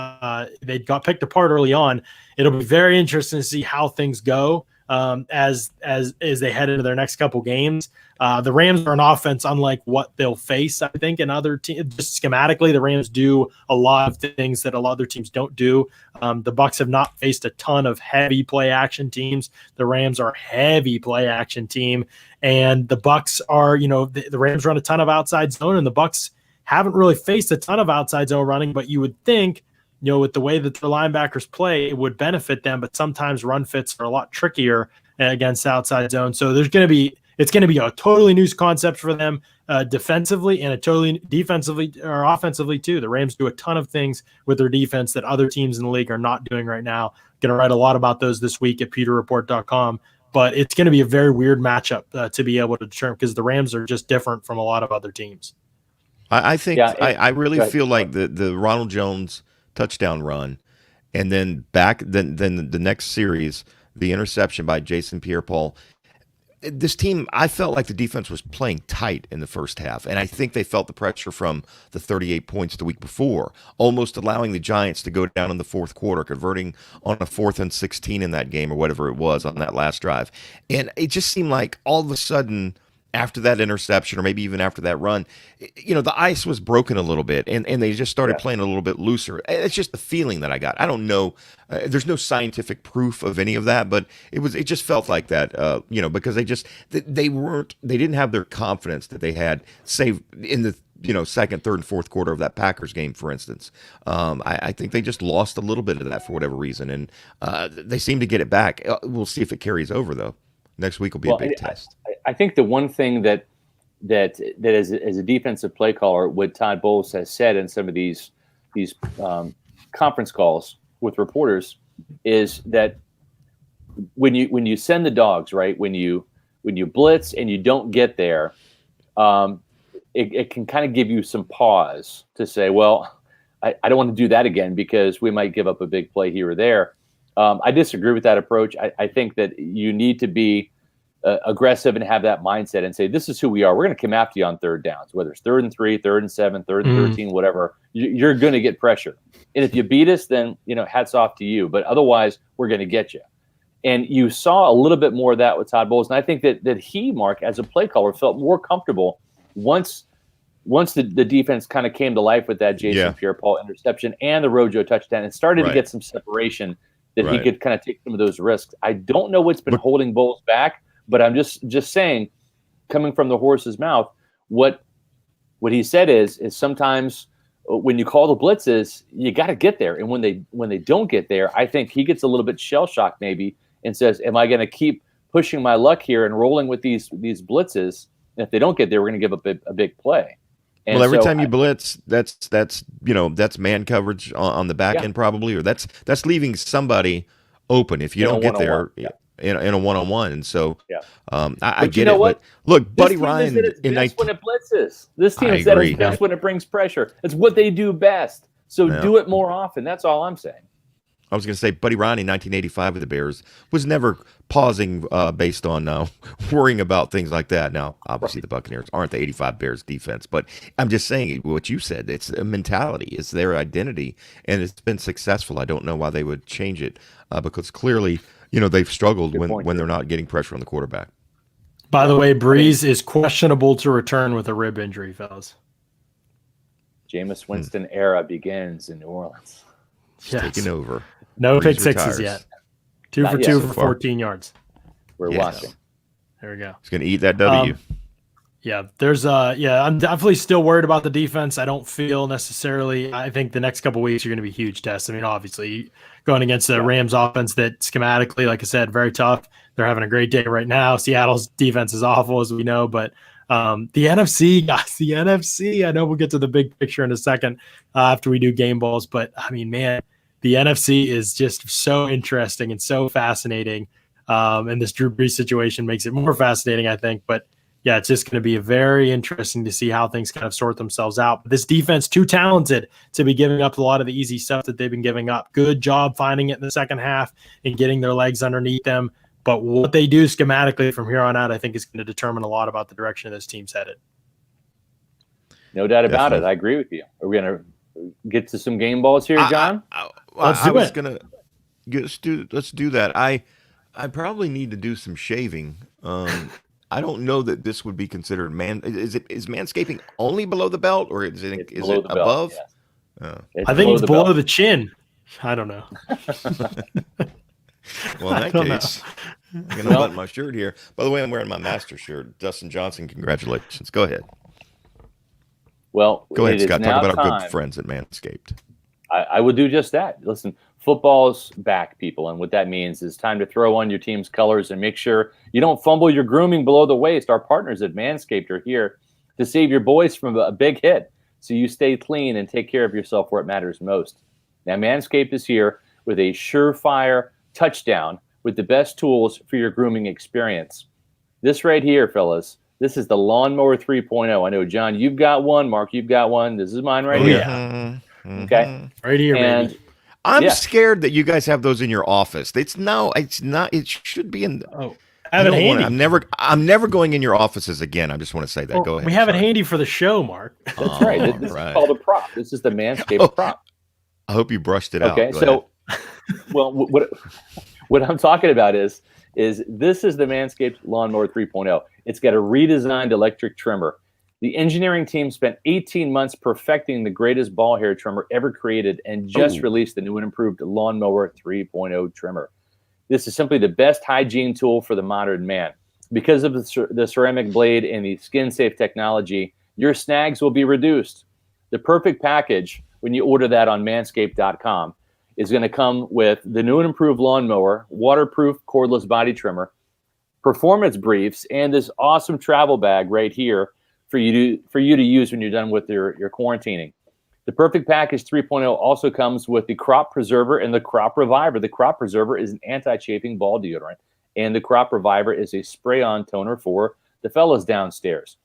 they got picked apart early on. It'll be very interesting to see how things go as they head into their next couple games. The Rams are an offense unlike what they'll face, I think, in other teams. Just schematically, the Rams do a lot of things that a lot of other teams don't do. The Bucs have not faced a ton of heavy play action teams. The Rams are a heavy play action team, and the Bucs are, the Rams run a ton of outside zone, and the Bucs haven't really faced a ton of outside zone running, but you would think, with the way that the linebackers play, it would benefit them, but sometimes run fits are a lot trickier against outside zone. So it's going to be a totally new concept for them defensively and a totally defensively or offensively too. The Rams do a ton of things with their defense that other teams in the league are not doing right now. Going to write a lot about those this week at PeterReport.com, but it's going to be a very weird matchup to be able to determine, because the Rams are just different from a lot of other teams. I think I really feel like the Ronald Jones touchdown run, and then the next series, the interception by Jason Pierre-Paul. This team, I felt like the defense was playing tight in the first half, and I think they felt the pressure from the 38 points the week before, almost allowing the Giants to go down in the fourth quarter, converting on a 4th and 16 in that game or whatever it was on that last drive. And it just seemed like all of a sudden, after that interception, or maybe even after that run, the ice was broken a little bit, and they just started playing a little bit looser. It's just the feeling that I got. I don't know. There's no scientific proof of any of that, but it just felt like that, because they didn't have their confidence that they had, say, in the second, third, and fourth quarter of that Packers game, for instance. I think they just lost a little bit of that for whatever reason, and they seem to get it back. We'll see if it carries over, though. Next week will be a big test. I think the one thing that as a defensive play caller, what Todd Bowles has said in some of these conference calls with reporters is that when you send the dogs, right, when you blitz and you don't get there, it can kind of give you some pause to say, well, I don't want to do that again because we might give up a big play here or there. I disagree with that approach. I think that you need to be aggressive and have that mindset and say, this is who we are. We're going to come after you on third downs, whether it's 3rd and 3, 3rd and 7, 3rd and 13, whatever. You're going to get pressure. And if you beat us, then, hats off to you. But otherwise, we're going to get you. And you saw a little bit more of that with Todd Bowles. And I think that he, Mark, as a play caller, felt more comfortable once the defense kind of came to life with that Jason Pierre-Paul interception and the RoJo touchdown and started to get some separation that he could kind of take some of those risks. I don't know what's been holding Bowles back, but I'm just saying, coming from the horse's mouth, what he said is sometimes when you call the blitzes, you got to get there. And when they don't get there, I think he gets a little bit shell-shocked maybe and says, am I going to keep pushing my luck here and rolling with these blitzes? And if they don't get there, we're going to give up a big play. And every time you blitz, that's man coverage on the back end probably, or that's leaving somebody open if you don't get there in a one-on-one. And so I get it. But look, Buddy Ryan when it blitzes. This team is at its best when it brings pressure. It's what they do best. So do it more often. That's all I'm saying. I was going to say Buddy Ryan in 1985 with the Bears was never pausing based on worrying about things like that. Now, obviously, the Buccaneers aren't the 85 Bears defense, but I'm just saying what you said. It's a mentality. It's their identity, and it's been successful. I don't know why they would change it because clearly, they've struggled when they're not getting pressure on the quarterback. By the way, Breeze is questionable to return with a rib injury, fellas. Jameis Winston era begins in New Orleans. Taking over. No pick sixes yet. 2 for 2 for 14 yards. We're watching. There we go. He's going to eat that W. There's I'm definitely still worried about the defense. I don't feel necessarily. I think the next couple of weeks are going to be huge tests. I mean, obviously going against the Rams offense that schematically, like I said, very tough. They're having a great day right now. Seattle's defense is awful, as we know, but the NFC, guys, the NFC. I know we'll get to the big picture in a second after we do game balls, but I mean, man, the NFC is just so interesting and so fascinating. And this Drew Brees situation makes it more fascinating, I think. But yeah, it's just going to be very interesting to see how things kind of sort themselves out. But this defense, too talented to be giving up a lot of the easy stuff that they've been giving up. Good job finding it in the second half and getting their legs underneath them. But what they do schematically from here on out, I think, is going to determine a lot about the direction this team's headed. No doubt about it. I agree with you. Are we going to get to some game balls here, John? Let's do that. I probably need to do some shaving. I don't know that this would be considered Is manscaping only below the belt, or is it above? Yes. I think it's below the chin. I don't know. Well, in that case, I'm going to button my shirt here. By the way, I'm wearing my master shirt. Dustin Johnson, congratulations. Go ahead. Well, go ahead, Scott. Talk about our good friends at Manscaped. I would do just that. Listen, football's back, people, and what that means is time to throw on your team's colors and make sure you don't fumble your grooming below the waist. Our partners at Manscaped are here to save your boys from a big hit, so you stay clean and take care of yourself where it matters most. Now, Manscaped is here with a surefire touchdown with the best tools for your grooming experience. This right here, fellas, this is the Lawnmower 3.0. I know, John, you've got one. Mark, you've got one. This is mine right here. Mm-hmm. Okay. Right here, and baby. I'm scared that you guys have those in your office. It's not. It should be in. Have it handy. I'm never going in your offices again. I just want to say that. Go ahead. We have it handy for the show, Mark. That's right. This is called a prop. This is the Manscaped prop. I hope you brushed it out. Okay, so, well, what I'm talking about is this is the Manscaped Lawnmower 3.0. It's got a redesigned electric trimmer. The engineering team spent 18 months perfecting the greatest ball hair trimmer ever created and just released the new and improved Lawnmower 3.0 trimmer. This is simply the best hygiene tool for the modern man. Because of the ceramic blade and the skin-safe technology, your snags will be reduced. The perfect package, when you order that on manscaped.com, is going to come with the new and improved lawnmower, waterproof cordless body trimmer, performance briefs, and this awesome travel bag right here for you to use when you're done with your quarantining. The Perfect Package 3.0 also comes with the Crop Preserver and the Crop Reviver. The Crop Preserver is an anti-chafing ball deodorant, and the Crop Reviver is a spray-on toner for the fellas downstairs.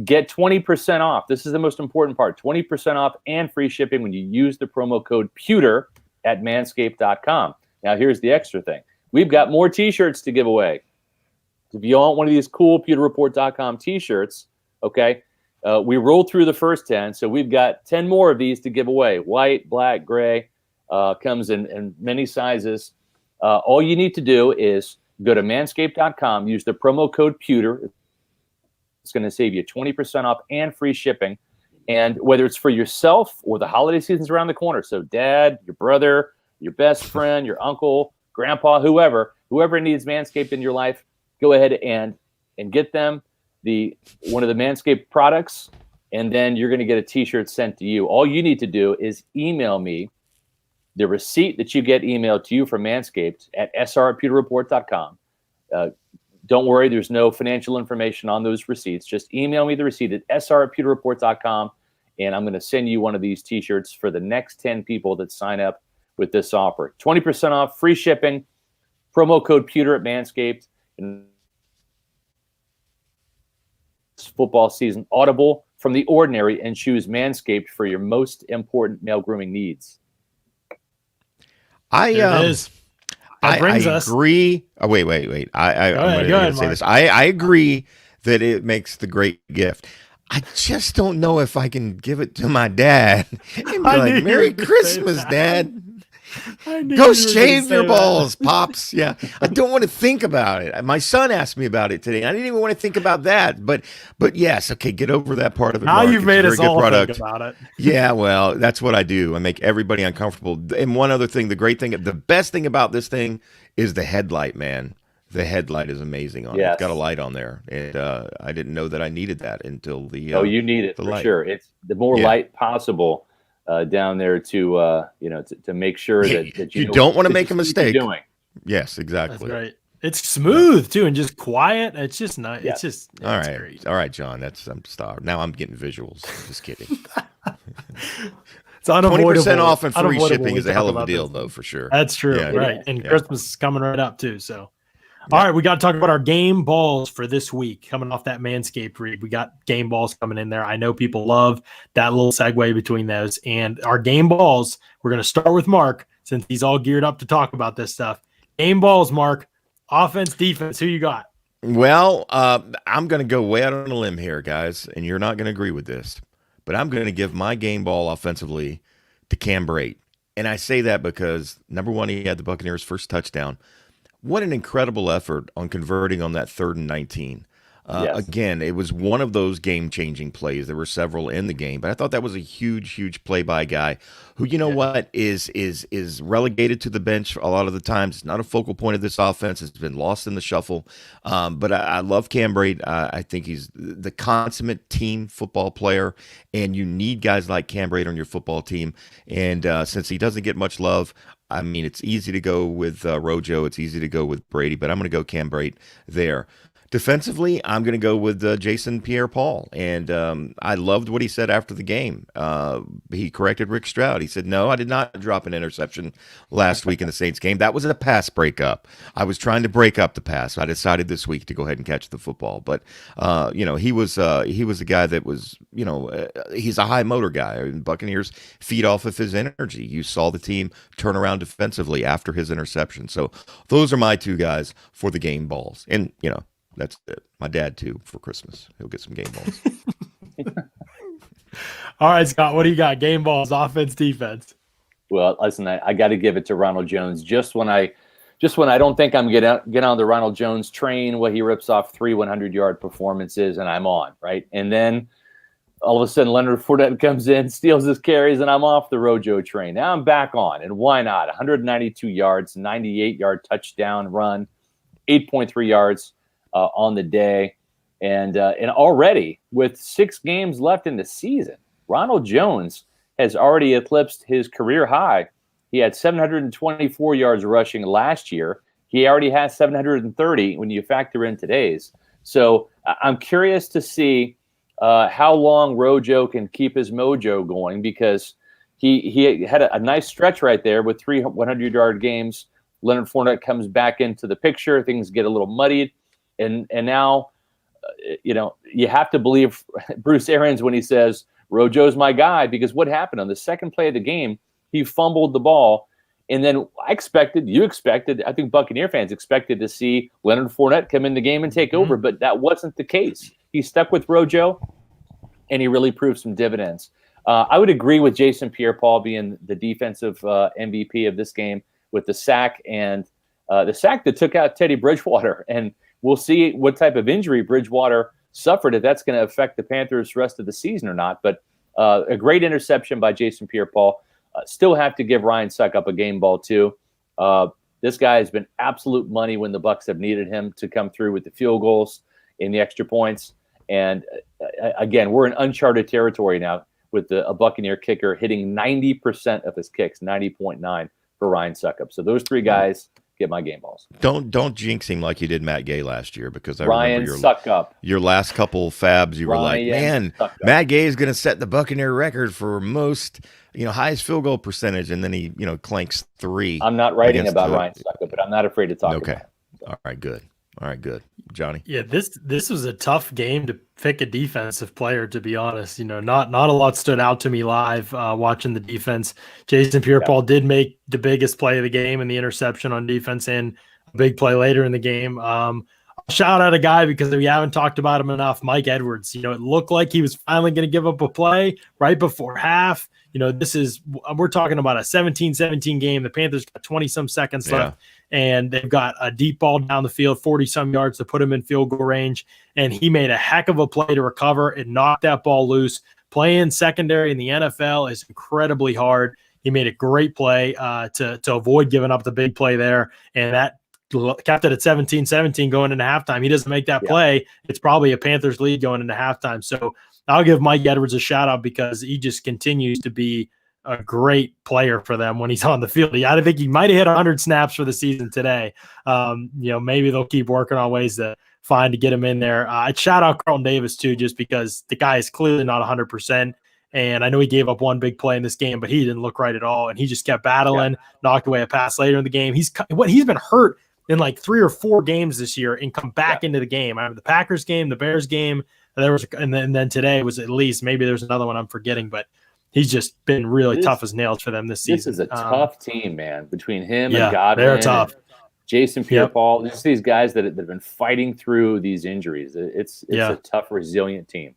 Get 20% off. This is the most important part. 20% off and free shipping when you use the promo code PEWTER at manscaped.com. Now, here's the extra thing. We've got more T-shirts to give away. If you want one of these cool PewterReport.com T-shirts, okay, we rolled through the first 10, so we've got 10 more of these to give away. White, black, gray, comes in many sizes. All you need to do is go to manscaped.com, use the promo code PEWTER. It's going to save you 20% off and free shipping. And whether it's for yourself or the holiday season's around the corner, so dad, your brother, your best friend, your uncle, grandpa, whoever needs Manscaped in your life, go ahead and get them one of the Manscaped products, and then you're going to get a T-shirt sent to you. All you need to do is email me the receipt that you get emailed to you from Manscaped at sr@pewterreport.com. Don't worry, there's no financial information on those receipts. Just email me the receipt at sr@pewterreport.com, and I'm going to send you one of these T-shirts for the next 10 people that sign up with this offer. 20% off, free shipping, promo code PEWTER at Manscaped. And football season, audible from the ordinary, and choose Manscaped for your most important male grooming needs. I agree. Oh, wait. I'm going to say this. I agree that it makes the great gift. I just don't know if I can give it to my dad and be like, Merry Christmas, Dad. Go shave your balls, Pops. Yeah. I don't want to think about it. My son asked me about it today. I didn't even want to think about that. But yes, okay, get over that part of it. Now Mark. you've made us all think about it. Yeah, well, that's what I do. I make everybody uncomfortable. And one other thing, the best thing about this thing is the headlight, man. The headlight is amazing on it. It's got a light on there. And I didn't know that I needed that until the you need it for light. Sure. It's the more light possible. Down there to make sure that you don't want to make a mistake. Yes, exactly. That's right. It's smooth too, and just quiet. It's just nice. Yeah. It's great. All right, John. I'm starved. Now I'm getting visuals. Just kidding. It's unavoidable. 20% off and free shipping is a hell of a deal, though, for sure. That's true, right? And Christmas is coming right up too. So. All right, we got to talk about our game balls for this week. Coming off that Manscaped read, we got game balls coming in there. I know people love that little segue between those. And our game balls, we're going to start with Mark since he's all geared up to talk about this stuff. Game balls, Mark. Offense, defense, who you got? Well, I'm going to go way out on a limb here, guys, and you're not going to agree with this. But I'm going to give my game ball offensively to Cam Brate. And I say that because, number one, he had the Buccaneers' first touchdown. What an incredible effort on converting on that 3rd and 19. Again, it was one of those game-changing plays. There were several in the game, but I thought that was a huge play by a guy who, what, is relegated to the bench a lot of the times. It's not a focal point of this offense. It's been lost in the shuffle. But I love Cam Brate. I think he's the consummate team football player, and you need guys like Cam Brate on your football team. And since he doesn't get much love, I mean, it's easy to go with RoJo. It's easy to go with Brady, but I'm going to go Cam Brate there. Defensively, I'm going to go with Jason Pierre-Paul, and I loved what he said after the game. He corrected Rick Stroud. He said, no, I did not drop an interception last week in the Saints game. That was a pass breakup. I was trying to break up the pass. I decided this week to go ahead and catch the football. But, he was a guy that was, he's a high motor guy. And Buccaneers feed off of his energy. You saw the team turn around defensively after his interception. So those are my two guys for the game balls. And, that's it. My dad, too, for Christmas. He'll get some game balls. All right, Scott, what do you got? Game balls, offense, defense. Well, listen, I got to give it to Ronald Jones. Just when I don't think I'm get on the Ronald Jones train, where he rips off 3 100-yard performances, and I'm on, right? And then all of a sudden, Leonard Fournette comes in, steals his carries, and I'm off the RoJo train. Now I'm back on, and why not? 192 yards, 98-yard touchdown run, 8.3 yards on the day. And already with 6 games left in the season, Ronald Jones has already eclipsed his career high. He had 724 yards rushing last year. He already has 730 when you factor in today's. So I'm curious to see how long RoJo can keep his mojo going, because he had a nice stretch right there with 3 100-yard games. Leonard Fournette comes back into the picture. Things get a little muddied. And now, you have to believe Bruce Arians when he says, RoJo's my guy, because what happened on the second play of the game, he fumbled the ball. And then I think Buccaneer fans expected to see Leonard Fournette come in the game and take over, but that wasn't the case. He stuck with RoJo, and he really proved some dividends. I would agree with Jason Pierre-Paul being the defensive MVP of this game with the sack, and the sack that took out Teddy Bridgewater. And we'll see what type of injury Bridgewater suffered, if that's going to affect the Panthers' rest of the season or not. But a great interception by Jason Pierre-Paul. Still have to give Ryan Succop a game ball too. This guy has been absolute money when the Bucs have needed him to come through with the field goals and the extra points. And again, we're in uncharted territory now with a Buccaneer kicker hitting 90% of his kicks, 90.9 for Ryan Succop. So those 3 guys get my game balls. Don't jinx him like you did Matt Gay last year, because I Ryan remember your last couple fabs, you were like, man, Matt Gay is going to set the Buccaneer record for most, highest field goal percentage, and then he, clanks 3. I'm not writing about Ryan Succop, but I'm not afraid to talk about it. All right, good. Johnny? Yeah, this was a tough game to pick a defensive player, to be honest. Not a lot stood out to me live watching the defense. Jason Pierre-Paul did make the biggest play of the game and the interception on defense, and a big play later in the game. Shout out a guy, because we haven't talked about him enough, Mike Edwards. It looked like he was finally going to give up a play right before half. We're talking about a 17-17 game. The Panthers got 20-some seconds left, and they've got a deep ball down the field, 40-some yards to put him in field goal range. And he made a heck of a play to recover and knock that ball loose. Playing secondary in the NFL is incredibly hard. He made a great play to avoid giving up the big play there, and that kept it at 17-17 going into halftime. He doesn't make that play, it's probably a Panthers lead going into halftime. So I'll give Mike Edwards a shout out, because he just continues to be a great player for them when he's on the field. I think he might have hit 100 snaps for the season today. Maybe they'll keep working on ways to get him in there. I'd shout out Carlton Davis too, just because the guy is clearly not 100%. And I know he gave up one big play in this game, but he didn't look right at all. And he just kept battling, knocked away a pass later in the game. He's been hurt in like 3 or 4 games this year and come back into the game. I remember the Packers game, the Bears game. And then today was at least, maybe there's another one I'm forgetting, but he's just been really tough as nails for them this season. This is a tough team, man, between him and Godwin. They're tough. Jason Pierre-Paul, just these guys that have been fighting through these injuries. It's a tough, resilient team.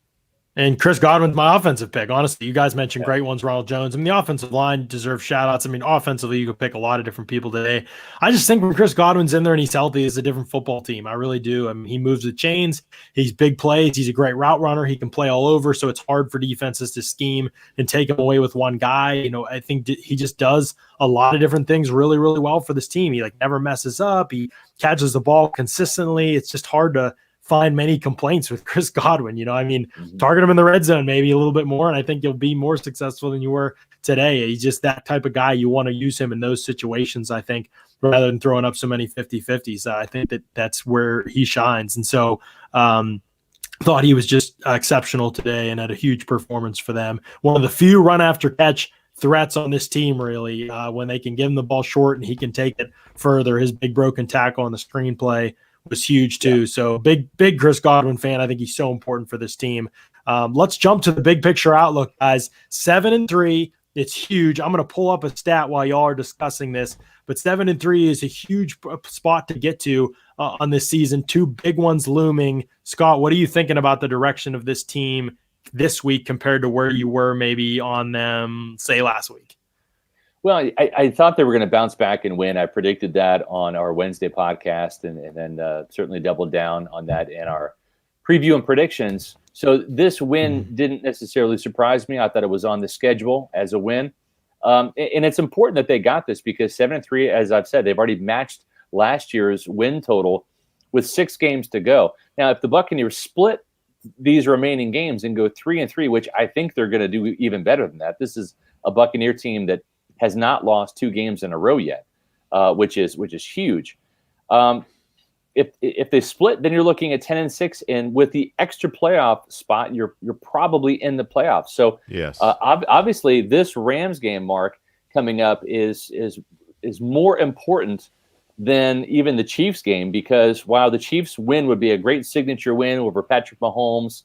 And Chris Godwin's my offensive pick. Honestly, you guys mentioned great ones, Ronald Jones. I mean, the offensive line deserves shout-outs. I mean, offensively, you could pick a lot of different people today. I just think when Chris Godwin's in there and he's healthy, it's a different football team. I really do. I mean, he moves the chains. He's big plays. He's a great route runner. He can play all over, so it's hard for defenses to scheme and take him away with one guy. I think he just does a lot of different things really, really well for this team. He never messes up. He catches the ball consistently. It's just hard to find many complaints with Chris Godwin. Target him in the red zone maybe a little bit more, and I think you'll be more successful than you were today. He's just that type of guy. You want to use him in those situations, I think, rather than throwing up so many 50-50s. I think that's where he shines. And so thought he was just exceptional today and had a huge performance for them. One of the few run after catch threats on this team, really, when they can give him the ball short and he can take it further. His big broken tackle on the screenplay was huge too. So big Chris Godwin fan. I think he's so important for this team. Let's jump to the big picture outlook, guys. 7-3. It's huge. I'm going to pull up a stat while y'all are discussing this, but 7-3 is a huge spot to get to on this season. 2 big ones looming. Scott, what are you thinking about the direction of this team this week compared to where you were maybe on them, say, last week? Well, I thought they were going to bounce back and win. I predicted that on our Wednesday podcast, and then certainly doubled down on that in our preview and predictions. So this win didn't necessarily surprise me. I thought it was on the schedule as a win. And it's important that they got this because 7-3, as I've said, they've already matched last year's win total with 6 games to go. Now, if the Buccaneers split these remaining games and go 3-3, which I think they're going to do even better than that. This is a Buccaneer team that has not lost 2 games in a row yet, which is huge. If they split, then you're looking at 10-6, and with the extra playoff spot, you're probably in the playoffs. So yes, obviously this Rams game, Mark, coming up is more important than even the Chiefs game, because while the Chiefs win would be a great signature win over Patrick Mahomes,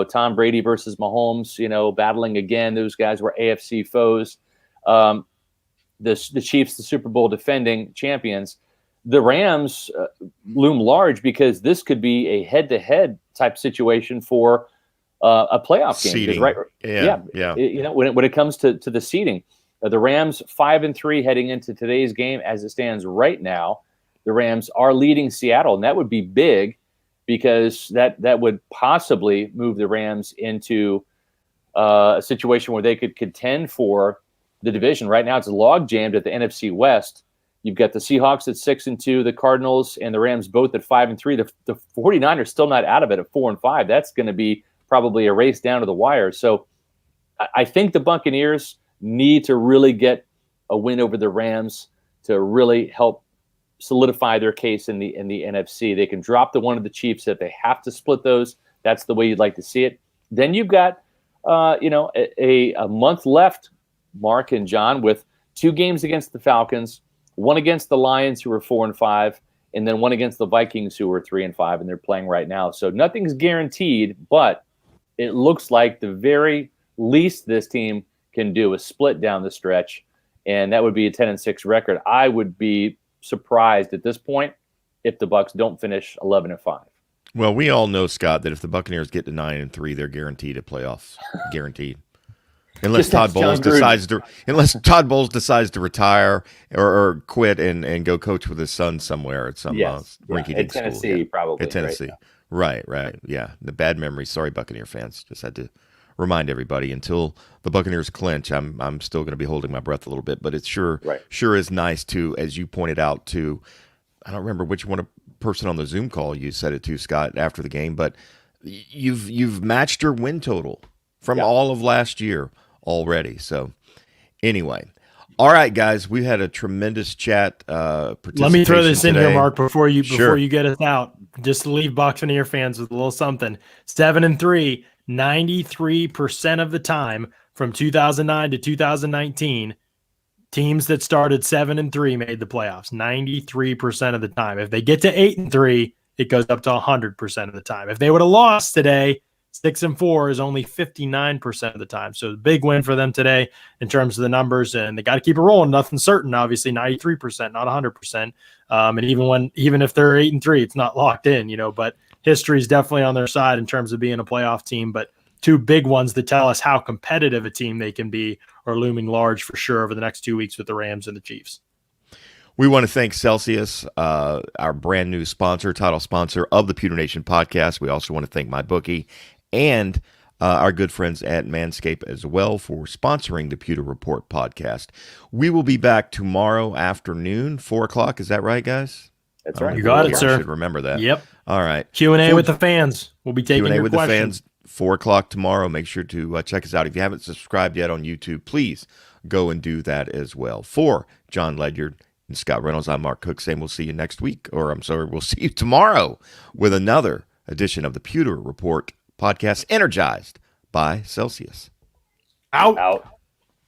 Tom Brady versus Mahomes, battling again. Those guys were AFC foes. The Chiefs, the Super Bowl defending champions. The Rams loom large because this could be a head-to-head type situation for a playoff game. Seeding. Right? Yeah. When it comes to the seeding. The Rams 5-3 heading into today's game as it stands right now. The Rams are leading Seattle, and that would be big because that would possibly move the Rams into a situation where they could contend for the division. Right now, it's log jammed at the NFC West. You've got the Seahawks at 6-2, the Cardinals and the Rams both at 5-3. The 49ers still not out of it at 4-5. That's going to be probably a race down to the wire. So I think the Buccaneers need to really get a win over the Rams to really help solidify their case in the NFC. They can drop the one of the Chiefs if they have to split those. That's the way you'd like to see it. Then you've got a month left, Mark and John, with 2 games against the Falcons, 1 against the Lions, who are 4-5, and then 1 against the Vikings, who are 3-5, and they're playing right now. So nothing's guaranteed, but it looks like the very least this team can do is split down the stretch, and that would be a 10-6 record. I would be surprised at this point if the Bucs don't finish 11-5. Well, we all know, Scott, that if the Buccaneers get to 9-3, they're guaranteed a playoffs. Guaranteed. Unless Todd Bowles decides to retire or quit and go coach with his son somewhere at some rinky-dink school. Tennessee, probably. At Tennessee. Right. Yeah. The bad memories. Sorry, Buccaneer fans. Just had to remind everybody, until the Buccaneers clinch, I'm still going to be holding my breath a little bit, but it sure is nice to, as you pointed out, to, I don't remember which person on the Zoom call you said it to, Scott, after the game, but you've matched your win total from all of last year already. So anyway, all right, guys, we had a tremendous chat. Let me throw this today. in here, Mark, before you get us out, just to leave Buccaneer fans with a little something. 7-3. 93% of the time from 2009 to 2019, teams that started 7-3 made the playoffs. 93% of the time. If they get to 8-3, it goes up to 100% of the time. If they would have lost today, 6-4 is only 59% of the time. So the big win for them today in terms of the numbers, and they got to keep it rolling. Nothing certain, obviously. 93%, not 100%. And even if they're 8-3, it's not locked in, But history is definitely on their side in terms of being a playoff team. But 2 big ones that tell us how competitive a team they can be are looming large for sure over the next 2 weeks with the Rams and the Chiefs. We want to thank Celsius, our brand new sponsor, title sponsor of the Pewter Nation podcast. We also want to thank MyBookie and our good friends at Manscaped as well for sponsoring the Pewter Report podcast. We will be back tomorrow afternoon, 4 o'clock. Is that right, guys? That's right. You got it, sir. I should remember that. Yep. All right. Q&A with the fans. We'll be taking your with questions. The fans, 4 o'clock tomorrow. Make sure to check us out. If you haven't subscribed yet on YouTube, please go and do that as well. For John Ledyard and Scott Reynolds, I'm Mark Cook saying we'll see you next week. We'll see you tomorrow with another edition of the Pewter Report podcast, energized by Celsius. Out.